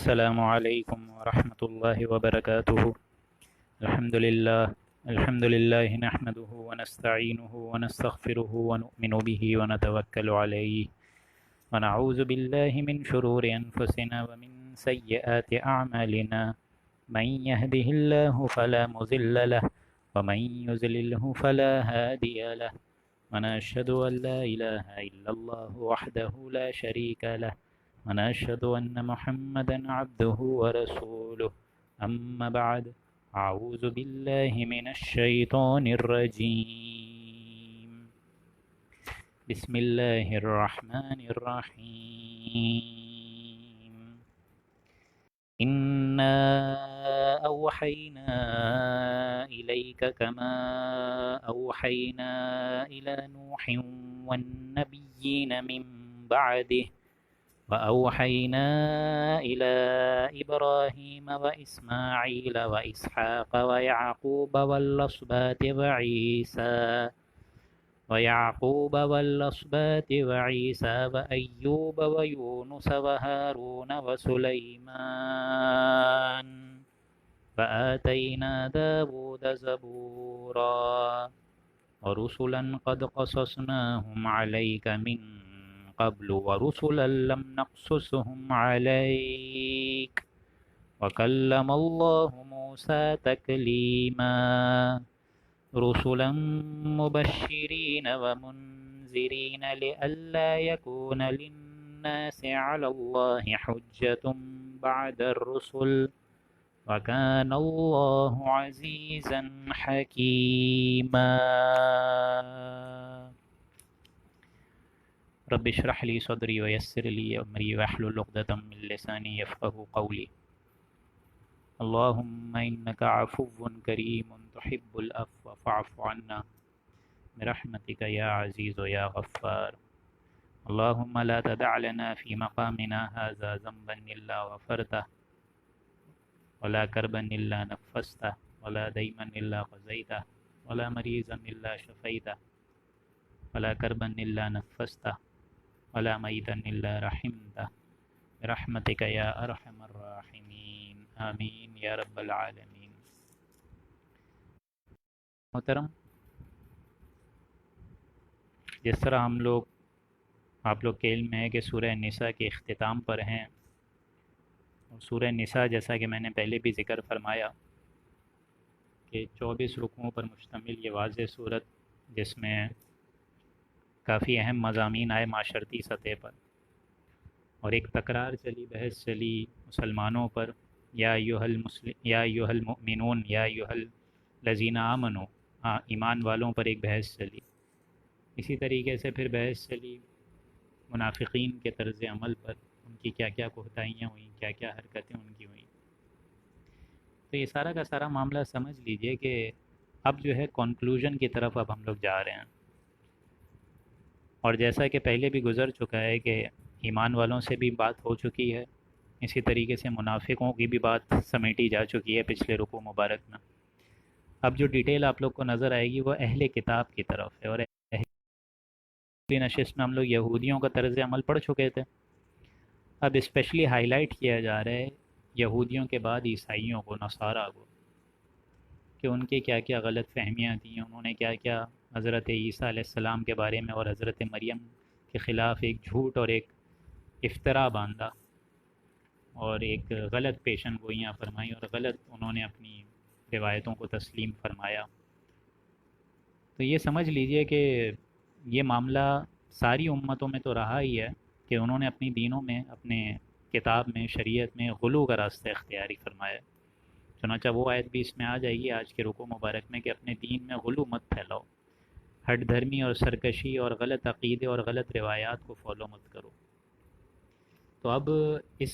السلام علیکم ورحمۃ اللہ وبرکاتہ۔ الحمد للہ نحمده ونستعینه ونستغفره ونؤمن به ونتوکل علیہ ونعوذ باللہ من شرور انفسنا ومن سیئات اعمالنا من يهده الله فلا مضل له ومن يضلله فلا هادي له ونشهد ان لا اله الا الله وحده لا شريك له ونشهد أن محمدا عبده ورسوله أما بعد أعوذ بالله من الشيطان الرجيم بسم الله الرحمن الرحيم إنا أوحينا إليك كما أوحينا إلى نوح والنبيين من بعده وأوحينا إلى إبراهيم وإسماعيل وإسحاق ويعقوب والأسباط وعيسى وأيوب ويونس وهارون وسليمان وآتينا داود زبورا ورسلا قد قصصناهم عليك من قبل ورسلا لم نقصصهم عليك وكلم الله موسى تكليما رسلا مبشرين ومنذرين لئلا يكون للناس على الله حجة بعد الرسل وكان الله عزيزا حكيما رب اشرح لي صدري ويسر لي امري واحلل عقدة من لساني يفقهوا قولي اللهم انك عفو كريم تحب العفو فاعف عنا برحمتك يا عزيز يا غفار اللهم لا تدع لنا في مقامنا هذا ذنبا الا غفرته ولا كربا الا نفسته ولا ديما الا قضيته ولا مريضا الا شفيته ولا كربا الا نفسته ولا ميتا إلا رحمته برحمتك يا أرحم الراحمين آمین یا رب العالمین۔ محترم، جس طرح آپ لوگ کے علم ہے کہ سورہ نساء کے اختتام پر ہیں، اور سورہ نساء جیسا کہ میں نے پہلے بھی ذکر فرمایا کہ 24 رکوعوں پر مشتمل یہ واضح صورت، جس میں کافی اہم مضامین آئے معاشرتی سطح پر، اور ایک تکرار چلی، بحث چلی مسلمانوں پر، یا ایھا المؤمنون یا ایھا الذین آمنوا، ایمان والوں پر ایک بحث چلی۔ اسی طریقے سے پھر بحث چلی منافقین کے طرز عمل پر، ان کی کیا کیا کوتاہیاں ہوئیں، کیا کیا حرکتیں ان کی ہوئیں۔ تو یہ سارا کا سارا معاملہ سمجھ لیجئے کہ اب جو ہے کنکلوژن کی طرف اب ہم لوگ جا رہے ہیں، اور جیسا کہ پہلے بھی گزر چکا ہے کہ ایمان والوں سے بھی بات ہو چکی ہے، اسی طریقے سے منافقوں کی بھی بات سمیٹی جا چکی ہے پچھلے رکوع مبارک میں۔ اب جو ڈیٹیل آپ لوگ کو نظر آئے گی وہ اہل کتاب کی طرف ہے، اور اہل نشست میں ہم لوگ یہودیوں کا طرز عمل پڑھ چکے تھے۔ اب اسپیشلی ہائی لائٹ کیا جا رہا ہے یہودیوں کے بعد عیسائیوں کو، نصارہ کو، کہ ان کے کیا کیا غلط فہمیاں تھیں، انہوں نے کیا کیا حضرت عیسیٰ علیہ السلام کے بارے میں اور حضرت مریم کے خلاف ایک جھوٹ اور ایک افترا باندھا، اور ایک غلط پیشن گوئیاں فرمائیں، اور غلط انہوں نے اپنی روایتوں کو تسلیم فرمایا۔ تو یہ سمجھ لیجئے کہ یہ معاملہ ساری امتوں میں تو رہا ہی ہے کہ انہوں نے اپنی دینوں میں، اپنے کتاب میں، شریعت میں غلو کا راستہ اختیاری فرمایا۔ چنانچہ وہ آیت بھی اس میں آ جائے گی آج کے رکوع مبارک میں کہ اپنے دین میں غلو مت پھیلاؤ، ہٹ دھرمی اور سرکشی اور غلط عقیدے اور غلط روایات کو فالو مت کرو۔ تو اب اس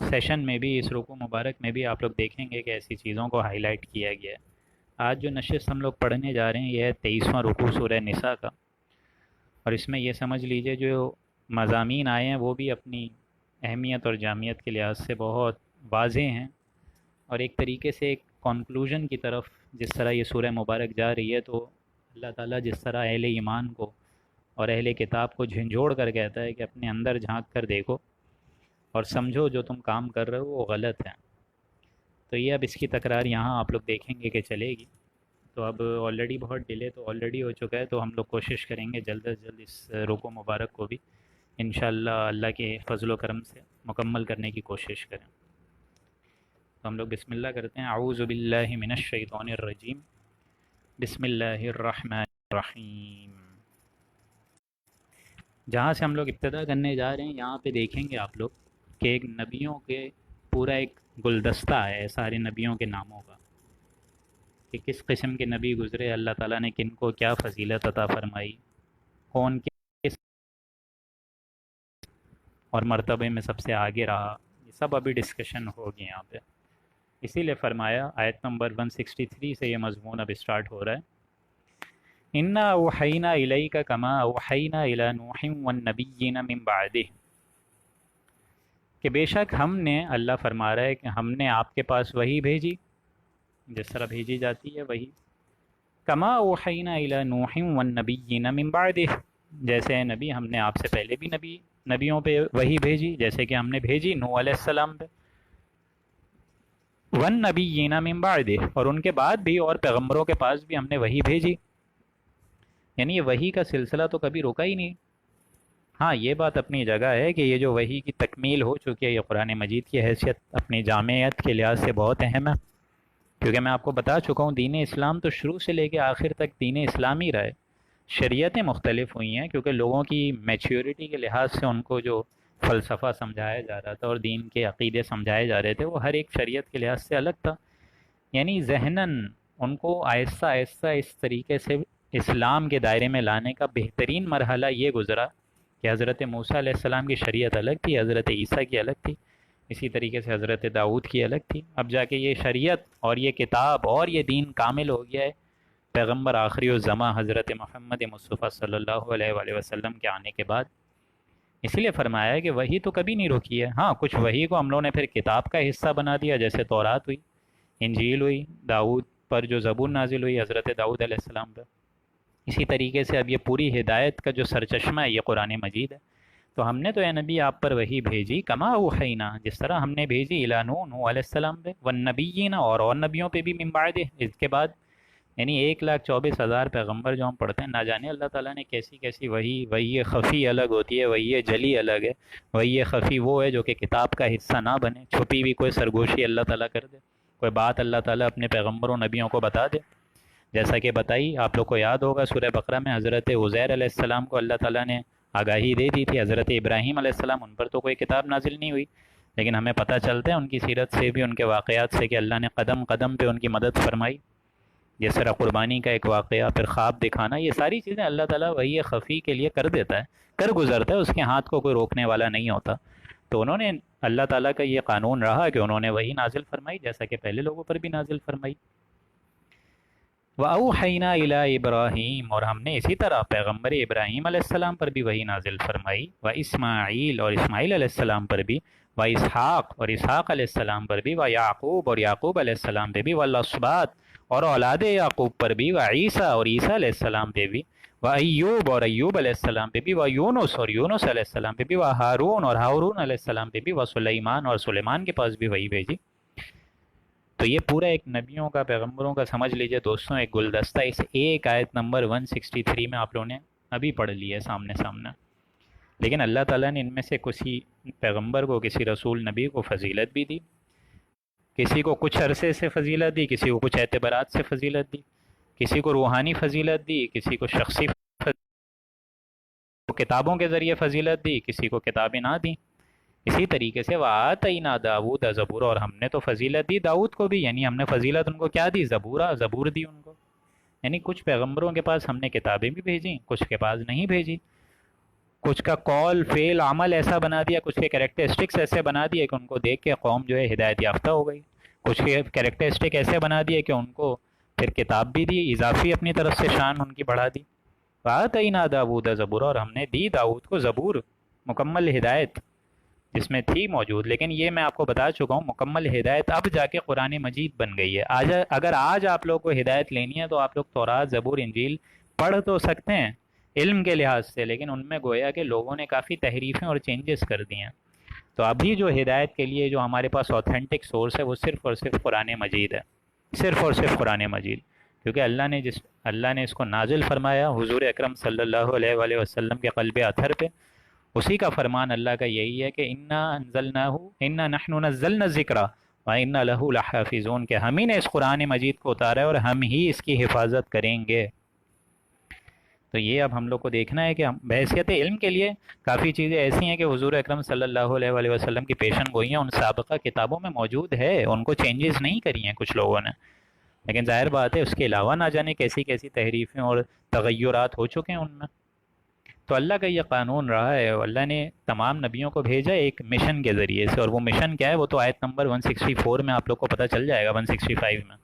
سیشن میں بھی، اس رکوع مبارک میں بھی آپ لوگ دیکھیں گے کہ ایسی چیزوں کو ہائی لائٹ کیا گیا ہے۔ آج جو نشست ہم لوگ پڑھنے جا رہے ہیں یہ ہے 23واں رکوع سورہ نساء کا، اور اس میں یہ سمجھ لیجئے جو مضامین آئے ہیں وہ بھی اپنی اہمیت اور جامعیت کے لحاظ سے بہت واضح ہیں، اور ایک طریقے سے ایک کنکلوژن کی طرف جس طرح یہ سورہ مبارک جا رہی ہے، تو اللہ تعالیٰ جس طرح اہل ایمان کو اور اہل کتاب کو جھنجھوڑ کر کہتا ہے کہ اپنے اندر جھانک کر دیکھو اور سمجھو جو تم کام کر رہے ہو وہ غلط ہے۔ تو یہ اب اس کی تکرار یہاں آپ لوگ دیکھیں گے کہ چلے گی۔ تو اب آلریڈی بہت ڈیلے تو آلریڈی ہو چکا ہے، تو ہم لوگ کوشش کریں گے جلد از جلد اس رکوع مبارک کو بھی انشاءاللہ اللہ کے فضل و کرم سے مکمل کرنے کی کوشش کریں۔ تو ہم لوگ بسم اللہ کرتے ہیں۔ اعوذ باللہ من الشیطان الرجیم، بسم اللہ الرحمن الرحیم۔ جہاں سے ہم لوگ ابتدا کرنے جا رہے ہیں یہاں پہ دیکھیں گے آپ لوگ کہ ایک نبیوں کے پورا ایک گلدستہ ہے سارے نبیوں کے ناموں کا، کہ کس قسم کے نبی گزرے، اللہ تعالیٰ نے کن کو کیا فضیلت عطا فرمائی، کون کس اور مرتبے میں سب سے آگے رہا، یہ سب ابھی ڈسکشن ہوگی یہاں پہ۔ اسی لیے فرمایا آیت نمبر 163 سے یہ مضمون اب اسٹارٹ ہو رہا ہے۔ انا اوحینا الیک کما اوحینا الی نوح والنبیین من بعدہ، کہ بے شک ہم نے، اللہ فرما رہا ہے کہ ہم نے آپ کے پاس وحی بھیجی جس طرح بھیجی جاتی ہے وحی، کما اوحینا الی نوح والنبیین من بعدہ، جیسے نبی ہم نے آپ سے پہلے بھی نبیوں پہ وحی بھیجی، جیسے کہ ہم نے بھیجی نوح علیہ السلام پہ، والنبیین من بعدہ، اور ان کے بعد بھی اور پیغمبروں کے پاس بھی ہم نے وحی بھیجی، یعنی یہ وحی کا سلسلہ تو کبھی رکا ہی نہیں۔ ہاں یہ بات اپنی جگہ ہے کہ یہ جو وحی کی تکمیل ہو چکی ہے، یہ قرآن مجید کی حیثیت اپنی جامعیت کے لحاظ سے بہت اہم ہے، کیونکہ میں آپ کو بتا چکا ہوں دین اسلام تو شروع سے لے کے آخر تک دین اسلام ہی رہا ہے۔ شریعتیں مختلف ہوئی ہیں کیونکہ لوگوں کی میچیورٹی کے لحاظ سے ان کو جو فلسفہ سمجھایا جا رہا تھا اور دین کے عقیدے سمجھائے جا رہے تھے وہ ہر ایک شریعت کے لحاظ سے الگ تھا، یعنی ذہناً ان کو آہستہ آہستہ اس طریقے سے اسلام کے دائرے میں لانے کا بہترین مرحلہ یہ گزرا کہ حضرت موسیٰ علیہ السلام کی شریعت الگ تھی، حضرت عیسیٰ کی الگ تھی، اسی طریقے سے حضرت داؤد کی الگ تھی، اب جا کے یہ شریعت اور یہ کتاب اور یہ دین کامل ہو گیا ہے پیغمبر آخری الزماں حضرت محمد مصطفیٰ صلی اللہ علیہ وآلہ وسلم کے آنے کے بعد۔ اس لیے فرمایا ہے کہ وحی تو کبھی نہیں رکی ہے، ہاں کچھ وحی کو ہم لوگوں نے پھر کتاب کا حصہ بنا دیا، جیسے تورات ہوئی، انجیل ہوئی، داؤد پر جو زبور نازل ہوئی حضرت داؤد علیہ السلام پر، اسی طریقے سے اب یہ پوری ہدایت کا جو سرچشمہ ہے یہ قرآن مجید ہے۔ تو ہم نے تو اے نبی آپ پر وحی بھیجی کما اوحینا، جس طرح ہم نے بھیجی الی نوح علیہ السلام پہ، والنبیین اور نبیوں پہ بھی من بعد، اس کے بعد، یعنی 1,24,000 پیغمبر جو ہم پڑھتے ہیں، نہ جانے اللہ تعالیٰ نے کیسی کیسی وحی خفی الگ ہوتی ہے، وحی جلی الگ ہے۔ وحی خفی وہ ہے جو کہ کتاب کا حصہ نہ بنے، چھپی بھی کوئی سرگوشی اللہ تعالیٰ کر دے، کوئی بات اللہ تعالیٰ اپنے پیغمبروں نبیوں کو بتا دے، جیسا کہ بتائی آپ لوگ کو یاد ہوگا سورہ بقرہ میں حضرت عزیر علیہ السلام کو اللہ تعالیٰ نے آگاہی دے دی تھی، حضرت ابراہیم علیہ السلام ان پر تو کوئی کتاب نازل نہیں ہوئی، لیکن ہمیں پتہ چلتا ہے ان کی سیرت سے بھی، ان کے واقعات سے، کہ اللہ نے قدم قدم پہ ان کی مدد فرمائی، جس طرح قربانی کا ایک واقعہ، پھر خواب دکھانا، یہ ساری چیزیں اللہ تعالیٰ وحی خفی کے لیے کر دیتا ہے، کر گزرتا ہے، اس کے ہاتھ کو کوئی روکنے والا نہیں ہوتا۔ تو انہوں نے، اللہ تعالیٰ کا یہ قانون رہا کہ انہوں نے وحی نازل فرمائی جیسا کہ پہلے لوگوں پر بھی نازل فرمائی۔ وَأَوْحَيْنَا إِلَىٰ إِبْرَاهِيمَ، اور ہم نے اسی طرح پیغمبر ابراہیم علیہ السلام پر بھی وحی نازل فرمائی، وَإِسْمَاعِيل، اور اسماعیل علیہ السلام پر بھی، وَإِسْحَاقَ، اور اسحاق علیہ السلام پر بھی، وَيَعْقُوبَ، اور یعقوب علیہ السلام پہ بھی، وَالْأَسْبَاطِ، اور اولاد یعقوب پر بھی، وَعِیسیٰ، اور عیسیٰ علیہ السلام پہ بھی، وَأَيُّوبَ، اور ایوب علیہ السلام پہ بھی، وَيُونُس، اور یونس علیہ السلام پہ بھی، وَهَارُونَ، اور ہارون علیہ السلام پہ بھی، وَسُلَيْمَانَ، اور سلیمان کے پاس بھی وحی بھیجی۔ تو یہ پورا ایک نبیوں کا، پیغمبروں کا سمجھ لیجئے دوستوں ایک گلدستہ، اس ایک آیت نمبر 163 میں آپ لوگوں نے ابھی پڑھ لی ہے سامنے سامنے، لیکن اللہ تعالیٰ نے ان میں سے کسی پیغمبر کو، کسی رسول نبی کو فضیلت بھی دی، کسی کو کچھ عرصے سے فضیلت دی، کسی کو کچھ اعتبارات سے فضیلت دی، کسی کو روحانی فضیلت دی، کسی کو شخصی کتابوں کے ذریعے فضیلت دی، کسی کو کتابیں نہ دیں۔ اسی طریقے سے وَآتَيْنَا دَاوُودَ زَبُورًا، اور ہم نے تو فضیلت دی داؤد کو بھی، یعنی ہم نے فضیلت ان کو کیا دی؟ زبور دی ان کو، یعنی کچھ پیغمبروں کے پاس ہم نے کتابیں بھی بھیجیں، کچھ کے پاس نہیں بھیجی، کچھ کا قول فعل عمل ایسا بنا دیا، کچھ کے کریکٹرسٹکس ایسے بنا دیے کہ ان کو دیکھ کے قوم جو ہے ہدایت یافتہ ہو گئی، کچھ کے کریکٹرسٹک ایسے بنا دیے کہ ان کو پھر کتاب بھی دی، اضافی اپنی طرف سے شان ان کی بڑھا دی۔ وَآتَيْنَا دَاوُودَ زَبُورًا، اور ہم نے دی داؤد کو زبور، مکمل ہدایت جس میں تھی موجود، لیکن یہ میں آپ کو بتا چکا ہوں مکمل ہدایت اب جا کے قرآن مجید بن گئی ہے۔ اگر آج آپ لوگ کو ہدایت لینی ہے تو آپ لوگ تورات، زبور، انجیل پڑھ تو سکتے ہیں علم کے لحاظ سے، لیکن ان میں گویا کہ لوگوں نے کافی تحریفیں اور چینجز کر دی ہیں۔ تو ابھی جو ہدایت کے لیے جو ہمارے پاس اوتھینٹک سورس ہے وہ صرف اور صرف قرآن مجید ہے، صرف اور صرف قرآن مجید، کیونکہ اللہ نے اس کو نازل فرمایا حضور اکرم صلی اللہ علیہ وآلہ وسلم کے قلب اطہر پہ، اسی کا فرمان اللہ کا یہی ہے کہ انا انزلناہ انا نحن نزلنا الذکر وَإِنَّا لَهُ لَحَافِظُونَ، کہ ہم ہی نے اس قرآن مجید کو اتارا ہے اور ہم ہی اس کی حفاظت کریں گے۔ تو یہ اب ہم لوگ کو دیکھنا ہے کہ ہم بحیثیت علم کے لیے کافی چیزیں ایسی ہیں کہ حضور اکرم صلی اللہ علیہ وآلہ وسلم کی پیشن گوئیاں ان سابقہ کتابوں میں موجود ہے، ان کو چینجز نہیں کری ہیں کچھ لوگوں نے، لیکن ظاہر بات ہے اس کے علاوہ نہ جانے کیسی کیسی تحریفیں اور تغیرات ہو چکے ہیں ان میں۔ تو اللہ کا یہ قانون رہا ہے، اور اللہ نے تمام نبیوں کو بھیجا ایک مشن کے ذریعے سے، اور وہ مشن کیا ہے وہ تو آیت نمبر 164 میں آپ لوگ کو پتہ چل جائے گا، 165 میں۔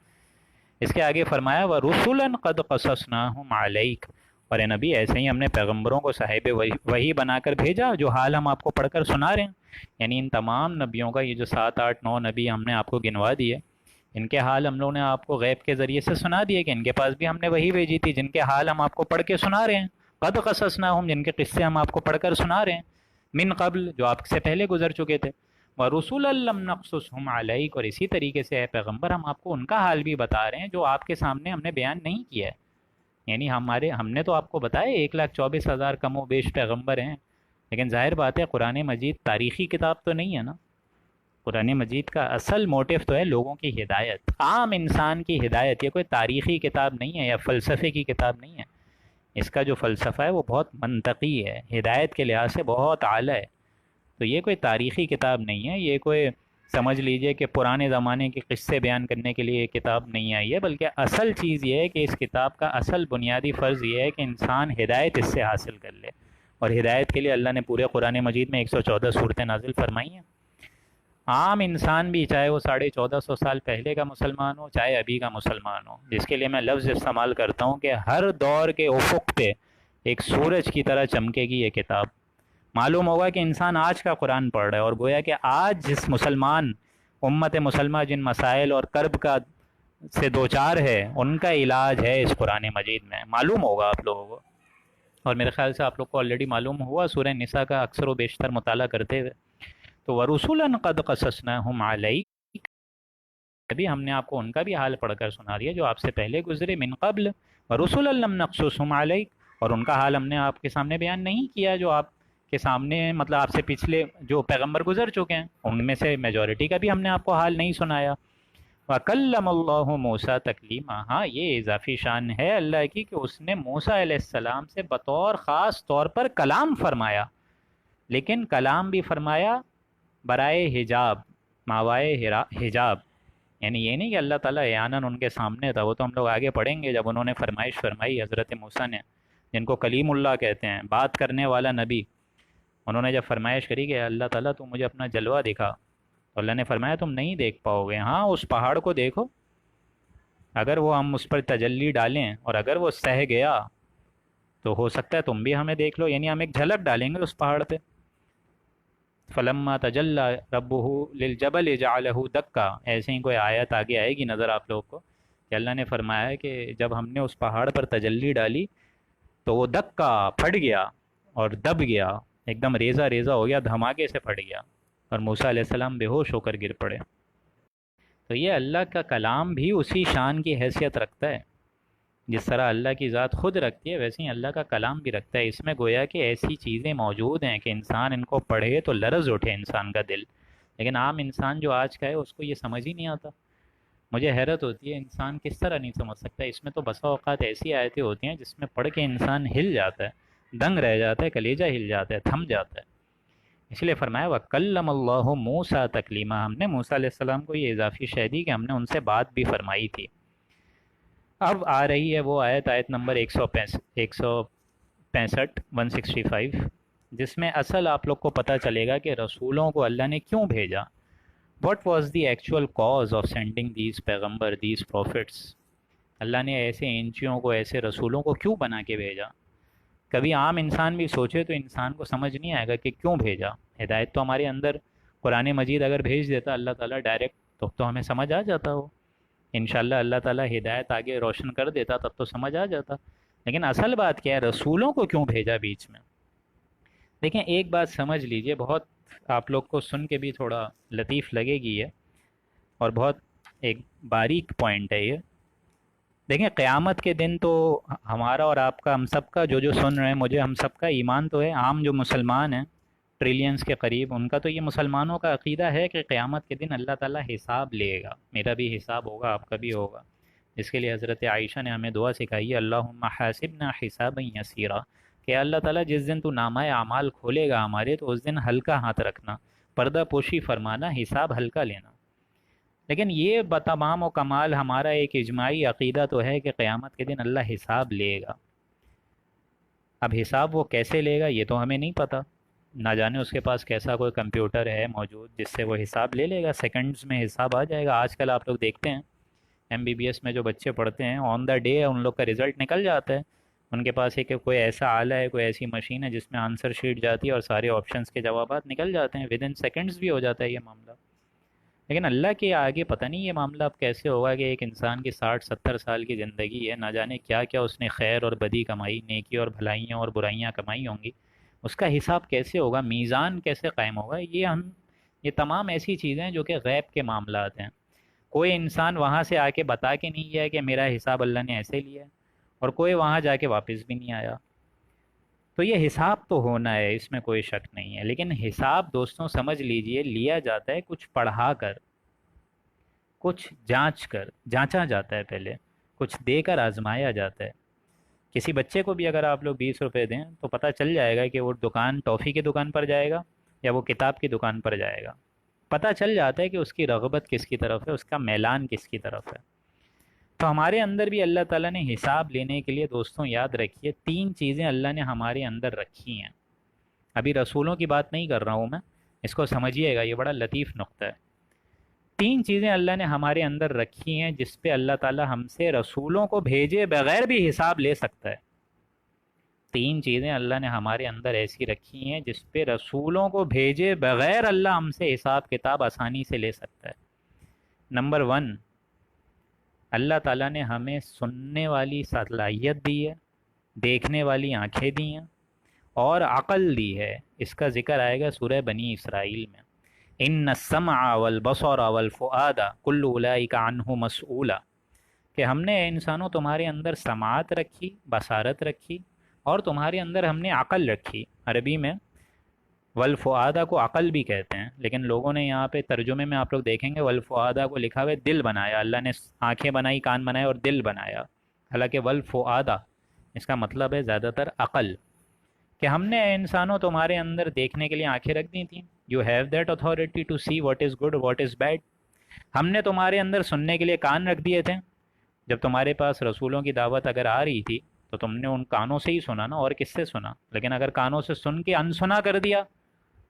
اس کے آگے فرمایا وَرُسُلًا قَدْ قَصَصْنَاهُمْ عَلَيْكَ، اور اے نبی ایسے ہی ہم نے پیغمبروں کو صاحب وحی بنا کر بھیجا جو حال ہم آپ کو پڑھ کر سنا رہے ہیں، یعنی ان تمام نبیوں کا، یہ جو 7 8 9 نبی ہم نے آپ کو گنوا دیے، ان کے حال ہم لوگوں نے آپ کو غیب کے ذریعے سے سنا دیے کہ ان کے پاس بھی ہم نے وہی بھیجی تھی جن کے حال ہم آپ کو پڑھ کے سنا رہے ہیں، قد قصصناہم، جن کے قصے ہم آپ کو پڑھ کر سنا رہے ہیں، من قبل، جو آپ سے پہلے گزر چکے تھے، وَرُسُلًا لَّمْ نَقْصُصْهُمْ عَلَيْكَ، اور اسی طریقے سے اے پیغمبر ہم آپ کو ان کا حال بھی بتا رہے ہیں جو آپ کے سامنے ہم نے بیان نہیں کیا ہے، یعنی ہم نے تو آپ کو بتایا 1,24,000 کم و بیش پیغمبر ہیں، لیکن ظاہر بات ہے قرآن مجید تاریخی کتاب تو نہیں ہے نا، قرآن مجید کا اصل موٹیو تو ہے لوگوں کی ہدایت، عام انسان کی ہدایت، یہ کوئی تاریخی کتاب نہیں ہے یا فلسفے کی کتاب نہیں ہے، اس کا جو فلسفہ ہے وہ بہت منطقی ہے، ہدایت کے لحاظ سے بہت اعلیٰ ہے، تو یہ کوئی تاریخی کتاب نہیں ہے، یہ کوئی سمجھ لیجئے کہ پرانے زمانے کے قصے بیان کرنے کے لیے یہ کتاب نہیں آئی ہے، بلکہ اصل چیز یہ ہے کہ اس کتاب کا اصل بنیادی فرض یہ ہے کہ انسان ہدایت اس سے حاصل کر لے، اور ہدایت کے لیے اللہ نے پورے قرآن مجید میں 114 صورتیں نازل فرمائی ہیں۔ عام انسان بھی، چاہے وہ 1450 سال پہلے کا مسلمان ہو چاہے ابھی کا مسلمان ہو، جس کے لیے میں لفظ استعمال کرتا ہوں کہ ہر دور کے افق پہ ایک سورج کی طرح چمکے گی یہ کتاب، معلوم ہوگا کہ انسان آج کا قرآن پڑھ رہا ہے، اور گویا کہ آج جس مسلمان امت مسلمہ جن مسائل اور کرب کا سے دوچار ہے ان کا علاج ہے اس قرآن مجید میں، معلوم ہوگا آپ لوگوں کو، اور میرے خیال سے آپ لوگ کو آلریڈی معلوم ہوا سورہ نساء کا اکثر و بیشتر مطالعہ کرتے ہوئے۔ تو وَرُسُلًا قَدْ قَصَصْنَاهُمْ عَلَيْكَ، ابھی ہم نے آپ کو ان کا بھی حال پڑھ کر سنا دیا جو آپ سے پہلے گزرے، من قبل، وَرُسُلًا لَّمْ نَقْصُصْهُمْ عَلَيْكَ، اور ان کا حال ہم نے آپ کے سامنے بیان نہیں کیا جو آپ کے سامنے، مطلب آپ سے پچھلے جو پیغمبر گزر چکے ہیں ان میں سے میجورٹی کا بھی ہم نے آپ کو حال نہیں سنایا۔ وَكَلَّمَ اللَّهُ مُوسَىٰ تَكْلِيمًا، ہاں یہ اضافی شان ہے اللہ کی کہ اس نے موسیٰ علیہ السلام سے بطور خاص طور پر کلام فرمایا، لیکن کلام بھی فرمایا برائے حجاب، ماوائے حجاب، یعنی یہ نہیں کہ اللہ تعالیٰ اعاناً ان کے سامنے تھا، وہ تو ہم لوگ آگے پڑھیں گے جب انہوں نے فرمائش فرمائی حضرت موسیٰ نے، جن کو کلیم اللہ کہتے ہیں، بات کرنے والا نبی، انہوں نے جب فرمائش کری کہ اللہ تعالیٰ تو مجھے اپنا جلوہ دکھا، تو اللہ نے فرمایا تم نہیں دیکھ پاؤ گے، ہاں اس پہاڑ کو دیکھو، اگر وہ ہم اس پر تجلی ڈالیں اور اگر وہ سہ گیا تو ہو سکتا ہے تم بھی ہمیں دیکھ لو، یعنی ہم ایک جھلک ڈالیں گے اس پہاڑ پہ۔ فلما تجلی ربہ للجبل جعلہ دکا، ایسے ہی کوئی آیت آگے آئے گی نظر آپ لوگ کو کہ اللہ نے فرمایا کہ جب ہم نے اس پہاڑ پر تجلی ڈالی تو وہ دکا، پھٹ گیا اور دب گیا، ایک دم ریزہ ریزہ ہو گیا، دھماکے سے پھٹ گیا، اور موسیٰ علیہ السلام بے ہوش ہو کر گر پڑے۔ تو یہ اللہ کا کلام بھی اسی شان کی حیثیت رکھتا ہے، جس طرح اللہ کی ذات خود رکھتی ہے ویسے ہی اللہ کا کلام بھی رکھتا ہے، اس میں گویا کہ ایسی چیزیں موجود ہیں کہ انسان ان کو پڑھے تو لرز اٹھے انسان کا دل، لیکن عام انسان جو آج کا ہے اس کو یہ سمجھ ہی نہیں آتا۔ مجھے حیرت ہوتی ہے انسان کس طرح نہیں سمجھ سکتا، اس میں تو بسا اوقات ایسی آیتیں ہوتی ہیں جس میں پڑھ کے انسان ہل جاتا ہے، دنگ رہ جاتا ہے، کلیجہ ہل جاتا ہے، تھم جاتا ہے۔ اس لیے فرمایا وَكَلَّمَ اللَّهُ مُوسَىٰ تَكْلِيمًا، ہم نے موسیٰ علیہ السلام کو یہ اضافی شے دی کہ ہم نے ان سے بات بھی فرمائی تھی۔ اب آ رہی ہے وہ آیت نمبر 165 جس میں اصل آپ لوگ کو پتہ چلے گا کہ رسولوں کو اللہ نے کیوں بھیجا، what was the actual cause of sending these پیغمبر، دیز پروفٹس، اللہ نے ایسے انچیوں کو، ایسے رسولوں کو کیوں بنا کے بھیجا۔ کبھی عام انسان بھی سوچے تو انسان کو سمجھ نہیں آئے گا کہ کیوں بھیجا، ہدایت تو ہمارے اندر قرآن مجید اگر بھیج دیتا اللہ تعالیٰ ڈائریکٹ تو ہمیں سمجھ آ جاتا ہو، انشاءاللہ اللہ تعالیٰ ہدایت آگے روشن کر دیتا تب تو سمجھ آ جاتا، لیکن اصل بات کیا ہے، رسولوں کو کیوں بھیجا بیچ میں۔ دیکھیں ایک بات سمجھ لیجئے، بہت آپ لوگ کو سن کے بھی تھوڑا لطیف لگے گی یہ، اور بہت ایک باریک پوائنٹ ہے یہ۔ دیکھیں قیامت کے دن تو ہمارا اور آپ کا، ہم سب کا، جو سن رہے ہیں مجھے، ہم سب کا ایمان تو ہے، عام جو مسلمان ہیں ٹریلینز کے قریب، ان کا تو یہ مسلمانوں کا عقیدہ ہے کہ قیامت کے دن اللہ تعالیٰ حساب لے گا، میرا بھی حساب ہوگا، آپ کا بھی ہوگا، جس کے لیے حضرت عائشہ نے ہمیں دعا سکھائی ہے، اللہم حاسبنا حسابا یسیرا، کہ اللہ تعالیٰ جس دن تو نامہ اعمال کھولے گا ہمارے، تو اس دن ہلکا ہاتھ رکھنا، پردہ پوشی فرمانا، حساب ہلکا لینا۔ لیکن یہ بتمام و کمال ہمارا ایک اجماعی عقیدہ تو ہے کہ قیامت کے دن اللہ حساب لے گا۔ اب حساب وہ کیسے لے گا یہ تو ہمیں نہیں پتہ، نہ جانے اس کے پاس کیسا کوئی کمپیوٹر ہے موجود جس سے وہ حساب لے لے گا، سیکنڈز میں حساب آ جائے گا۔ آج کل آپ لوگ دیکھتے ہیں MBBS میں جو بچے پڑھتے ہیں، آن دا ڈے ان لوگ کا رزلٹ نکل جاتا ہے، ان کے پاس ایک کوئی ایسا آلہ ہے، کوئی ایسی مشین ہے جس میں آنسر شیٹ جاتی ہے اور سارے آپشنز کے جوابات نکل جاتے ہیں، ود ان سیکنڈز بھی ہو جاتا ہے یہ معاملہ۔ لیکن اللہ کے آگے پتہ نہیں یہ معاملہ اب کیسے ہوگا کہ ایک انسان کی 60-70 سال کی زندگی ہے، نہ جانے کیا کیا اس نے خیر اور بدی کمائی، نیکی اور بھلائیاں اور برائیاں کمائی ہوں گی، اس کا حساب کیسے ہوگا، میزان کیسے قائم ہوگا، یہ تمام ایسی چیزیں ہیں جو کہ غیب کے معاملات ہیں۔ کوئی انسان وہاں سے آ کے بتا کے نہیں گیا کہ میرا حساب اللہ نے ایسے لیا ہے، اور کوئی وہاں جا کے واپس بھی نہیں آیا۔ تو یہ حساب تو ہونا ہے، اس میں کوئی شک نہیں ہے، لیکن حساب دوستوں سمجھ لیجئے لیا جاتا ہے کچھ پڑھا کر، کچھ جانچ کر، جانچا جاتا ہے پہلے، کچھ دے کر آزمایا جاتا ہے۔ کسی بچے کو بھی اگر آپ لوگ 20 روپے دیں تو پتہ چل جائے گا کہ وہ دکان ٹافی کی دکان پر جائے گا یا وہ کتاب کی دکان پر جائے گا، پتہ چل جاتا ہے کہ اس کی رغبت کس کی طرف ہے، اس کا میلان کس کی طرف ہے۔ تو ہمارے اندر بھی اللہ تعالیٰ نے حساب لینے کے لیے دوستوں یاد رکھیے 3 چیزیں اللہ نے ہمارے اندر رکھی ہیں۔ ابھی رسولوں کی بات نہیں کر رہا ہوں میں، اس کو سمجھیے گا، یہ بڑا لطیف نقطہ ہے۔ 3 چیزیں اللہ نے ہمارے اندر رکھی ہیں جس پہ اللہ تعالیٰ ہم سے رسولوں کو بھیجے بغیر بھی حساب لے سکتا ہے۔ 3 چیزیں اللہ نے ہمارے اندر ایسی رکھی ہیں جس پہ رسولوں کو بھیجے بغیر اللہ ہم سے حساب کتاب آسانی سے لے سکتا ہے۔ نمبر 1، اللہ تعالیٰ نے ہمیں سننے والی صلاحیت دی ہے، دیکھنے والی آنکھیں دی ہیں، اور عقل دی ہے۔ اس کا ذکر آئے گا سورہ بنی اسرائیل میں، ان السمع والبصر والفؤاد کل اولئک عنہ مسئولا، کہ ہم نے اے انسانوں تمہارے اندر سماعت رکھی، بصارت رکھی، اور تمہارے اندر ہم نے عقل رکھی۔ عربی میں والفؤاد کو عقل بھی کہتے ہیں، لیکن لوگوں نے یہاں پہ ترجمے میں آپ لوگ دیکھیں گے والفؤاد کو لکھا ہوا ہے دل بنایا، اللہ نے آنکھیں بنائی، کان بنائے اور دل بنایا، حالانکہ والفؤاد اس کا مطلب ہے زیادہ تر عقل، کہ ہم نے اے انسانوں تمہارے اندر دیکھنے کے لیے آنکھیں رکھ دی تھیں، you have that authority to see what is good what is bad. ہم نے تمہارے اندر سننے کے لیے کان رکھ دیے تھے، جب تمہارے پاس رسولوں کی دعوت اگر آ رہی تھی تو تم نے ان کانوں سے ہی سنا نا، اور کس سے سنا؟ لیکن اگر کانوں سے سن کے انسنا کر دیا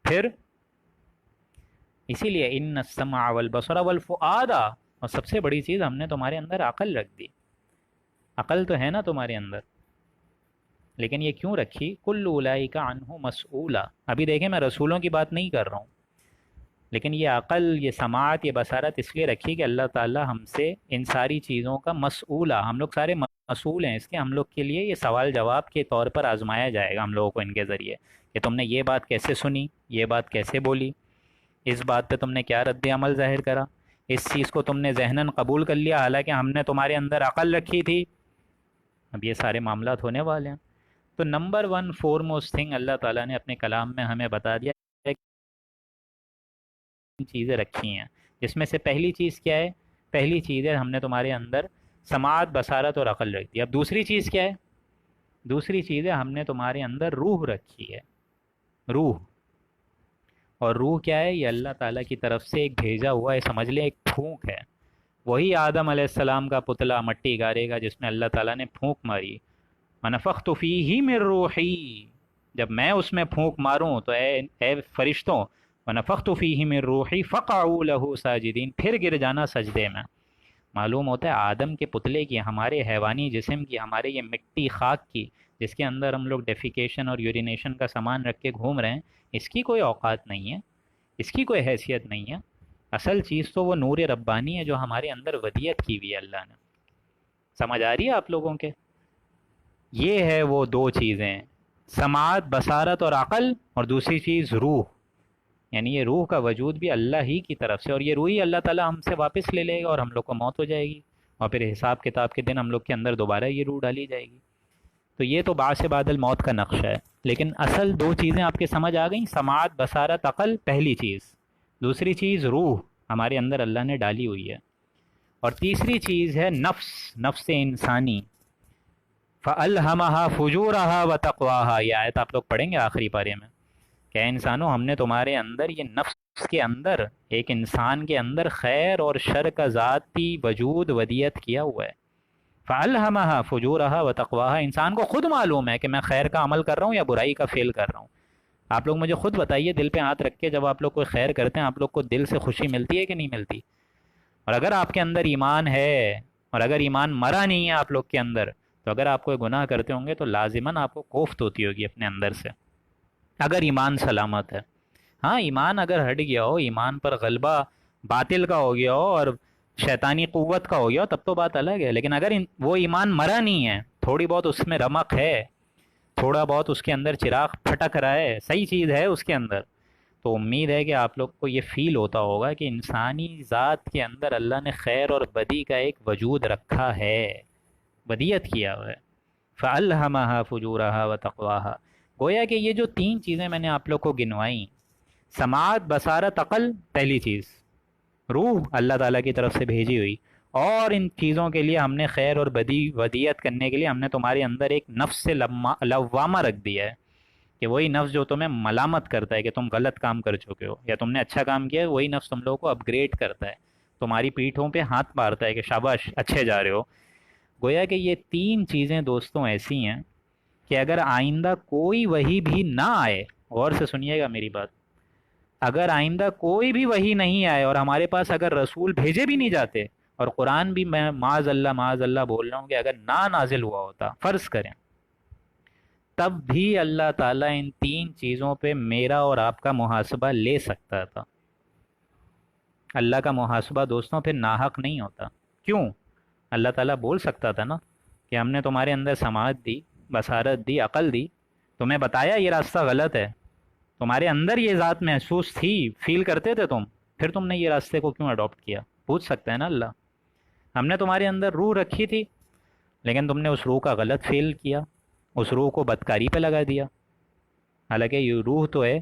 پھر، اسی لیے ان السمع والبصر والفؤاد، اور سب سے بڑی چیز ہم نے تمہارے اندر عقل رکھ دی۔ عقل تو ہے نا تمہارے اندر، لیکن یہ کیوں رکھی؟ کل اولئک عنہ مسئولا۔ ابھی دیکھیں میں رسولوں کی بات نہیں کر رہا ہوں، لیکن یہ عقل، یہ سماعت، یہ بصارت اس لیے رکھی کہ اللہ تعالیٰ ہم سے ان ساری چیزوں کا مسئولہ، ہم لوگ سارے مسئول ہیں اس کے، ہم لوگ کے لیے یہ سوال جواب کے طور پر آزمایا جائے گا ہم لوگوں کو ان کے ذریعے، کہ تم نے یہ بات کیسے سنی، یہ بات کیسے بولی، اس بات پہ تم نے کیا رد عمل ظاہر کرا، اس چیز کو تم نے ذہناً قبول کر لیا حالانکہ ہم نے تمہارے اندر عقل رکھی تھی۔ اب یہ سارے معاملات ہونے والے ہیں۔ تو نمبر 1 فورموسٹ تھنگ اللہ تعالیٰ نے اپنے کلام میں ہمیں بتا دیا چیزیں رکھی ہیں، جس میں سے پہلی چیز کیا ہے؟ پہلی چیز ہے ہم نے تمہارے اندر سماعت، بصارت اور عقل رکھ دی۔ اب دوسری چیز کیا ہے؟ دوسری چیز ہے ہم نے تمہارے اندر روح رکھی ہے، روح۔ اور روح کیا ہے؟ یہ اللہ تعالیٰ کی طرف سے ایک بھیجا ہوا ہے، سمجھ لیں ایک پھونک ہے، وہی آدم علیہ السلام کا پتلا مٹی گارے گا جس میں اللہ تعالیٰ نے پھونک ماری، وَنَفَخْتُ فِيهِ مِن رُوحِي، جب میں اس میں پھونک ماروں تو اے فرشتوں، وَنَفَخْتُ فِيهِ مِن رُوحِي فَقَعُوا لَهُ سَاجِدِينَ، پھر گر جانا سجدے میں۔ معلوم ہوتا ہے آدم کے پتلے کی، ہمارے حیوانی جسم کی، ہمارے یہ مٹی خاک کی جس کے اندر ہم لوگ ڈیفیکیشن اور یورینیشن کا سامان رکھ کے گھوم رہے ہیں، اس کی کوئی اوقات نہیں ہے، اس کی کوئی حیثیت نہیں ہے۔ اصل چیز تو وہ نور ربانی ہے جو ہمارے اندر ودیت کی ہوئی ہے اللہ نے۔ سمجھ آ رہی ہے آپ لوگوں کے؟ یہ ہے وہ 2 چیزیں، سماعت، بصارت اور عقل، اور دوسری چیز روح۔ یعنی یہ روح کا وجود بھی اللہ ہی کی طرف سے، اور یہ روح ہی اللہ تعالیٰ ہم سے واپس لے لے گا اور ہم لوگ کو موت ہو جائے گی، اور پھر حساب کتاب کے دن ہم لوگ کے اندر دوبارہ یہ روح ڈالی جائے گی۔ تو یہ تو بعد سے بعد الموت کا نقشہ ہے، لیکن اصل دو چیزیں آپ کے سمجھ آ گئیں، سماعت بصارت عقل پہلی چیز، دوسری چیز روح ہمارے اندر اللہ نے ڈالی ہوئی ہے، اور تیسری چیز ہے نفس، نفس انسانی، فَأَلْهَمَهَا فُجُورَهَا وَتَقْوَاهَا، یہ آیت آپ لوگ پڑھیں گے آخری پارے میں، کہ اے انسانوں ہم نے تمہارے اندر یہ نفس کے اندر، ایک انسان کے اندر خیر اور شر کا ذاتی وجود ودیت کیا ہوا ہے۔ فَأَلْهَمَهَا فُجُورَهَا وَتَقْوَاهَا، انسان کو خود معلوم ہے کہ میں خیر کا عمل کر رہا ہوں یا برائی کا فعل کر رہا ہوں۔ آپ لوگ مجھے خود بتائیے، دل پہ ہاتھ رکھ کے، جب آپ لوگ کوئی خیر کرتے ہیں آپ لوگ کو دل سے خوشی ملتی ہے کہ نہیں ملتی؟ اور اگر آپ کے اندر ایمان ہے، اور اگر ایمان مرا نہیں ہے آپ لوگ کے اندر، تو اگر آپ کوئی گناہ کرتے ہوں گے تو لازماً آپ کو کوفت ہوتی ہوگی اپنے اندر سے، اگر ایمان سلامت ہے۔ ہاں ایمان اگر ہٹ گیا ہو، ایمان پر غلبہ باطل کا ہو گیا ہو اور شیطانی قوت کا ہو گیا ہو، تب تو بات الگ ہے، لیکن اگر وہ ایمان مرا نہیں ہے، تھوڑی بہت اس میں رمق ہے، تھوڑا بہت اس کے اندر چراغ پھٹک رہا ہے، صحیح چیز ہے اس کے اندر، تو امید ہے کہ آپ لوگ کو یہ فیل ہوتا ہوگا کہ انسانی ذات کے اندر اللہ نے خیر اور بدی کا ایک وجود رکھا ہے، ودیت کیا ہوا ہے۔ فَأَلْهَمَهَا فُجُورَهَا وَتَقْوَاهَا، گویا کہ یہ جو تین چیزیں میں نے آپ لوگ کو گنوائیں، سماعت بصارت عقل پہلی چیز، روح اللہ تعالیٰ کی طرف سے بھیجی ہوئی، اور ان چیزوں کے لیے ہم نے خیر اور بدی ودیت کرنے کے لیے ہم نے تمہارے اندر ایک نفس لوامہ رکھ دیا ہے، کہ وہی نفس جو تمہیں ملامت کرتا ہے کہ تم غلط کام کر چکے ہو یا تم نے اچھا کام کیا ہے، وہی نفس تم لوگوں کو اپ گریڈ کرتا ہے، تمہاری پیٹھوں پہ ہاتھ مارتا ہے کہ شاباش اچھے جا رہے ہو۔ گویا کہ یہ تین چیزیں دوستوں ایسی ہیں کہ اگر آئندہ کوئی وہی بھی نہ آئے، غور سے سنیے گا میری بات، اگر آئندہ کوئی بھی وہی نہیں آئے اور ہمارے پاس اگر رسول بھیجے بھی نہیں جاتے، اور قرآن بھی میں معاذ اللہ بول رہا ہوں کہ اگر نہ نازل ہوا ہوتا، فرض کریں، تب بھی اللہ تعالیٰ ان تین چیزوں پہ میرا اور آپ کا محاسبہ لے سکتا تھا۔ اللہ کا محاسبہ دوستوں پھر ناحق نہیں ہوتا۔ کیوں؟ اللہ تعالیٰ بول سکتا تھا نا کہ ہم نے تمہارے اندر سماعت دی، بصارت دی، عقل دی، تمہیں بتایا یہ راستہ غلط ہے، تمہارے اندر یہ ذات محسوس تھی، فیل کرتے تھے تم، پھر تم نے یہ راستے کو کیوں اڈاپٹ کیا؟ پوچھ سکتا ہے نا اللہ۔ ہم نے تمہارے اندر روح رکھی تھی، لیکن تم نے اس روح کا غلط فیل کیا، اس روح کو بدکاری پہ لگا دیا، حالانکہ یہ روح تو ہے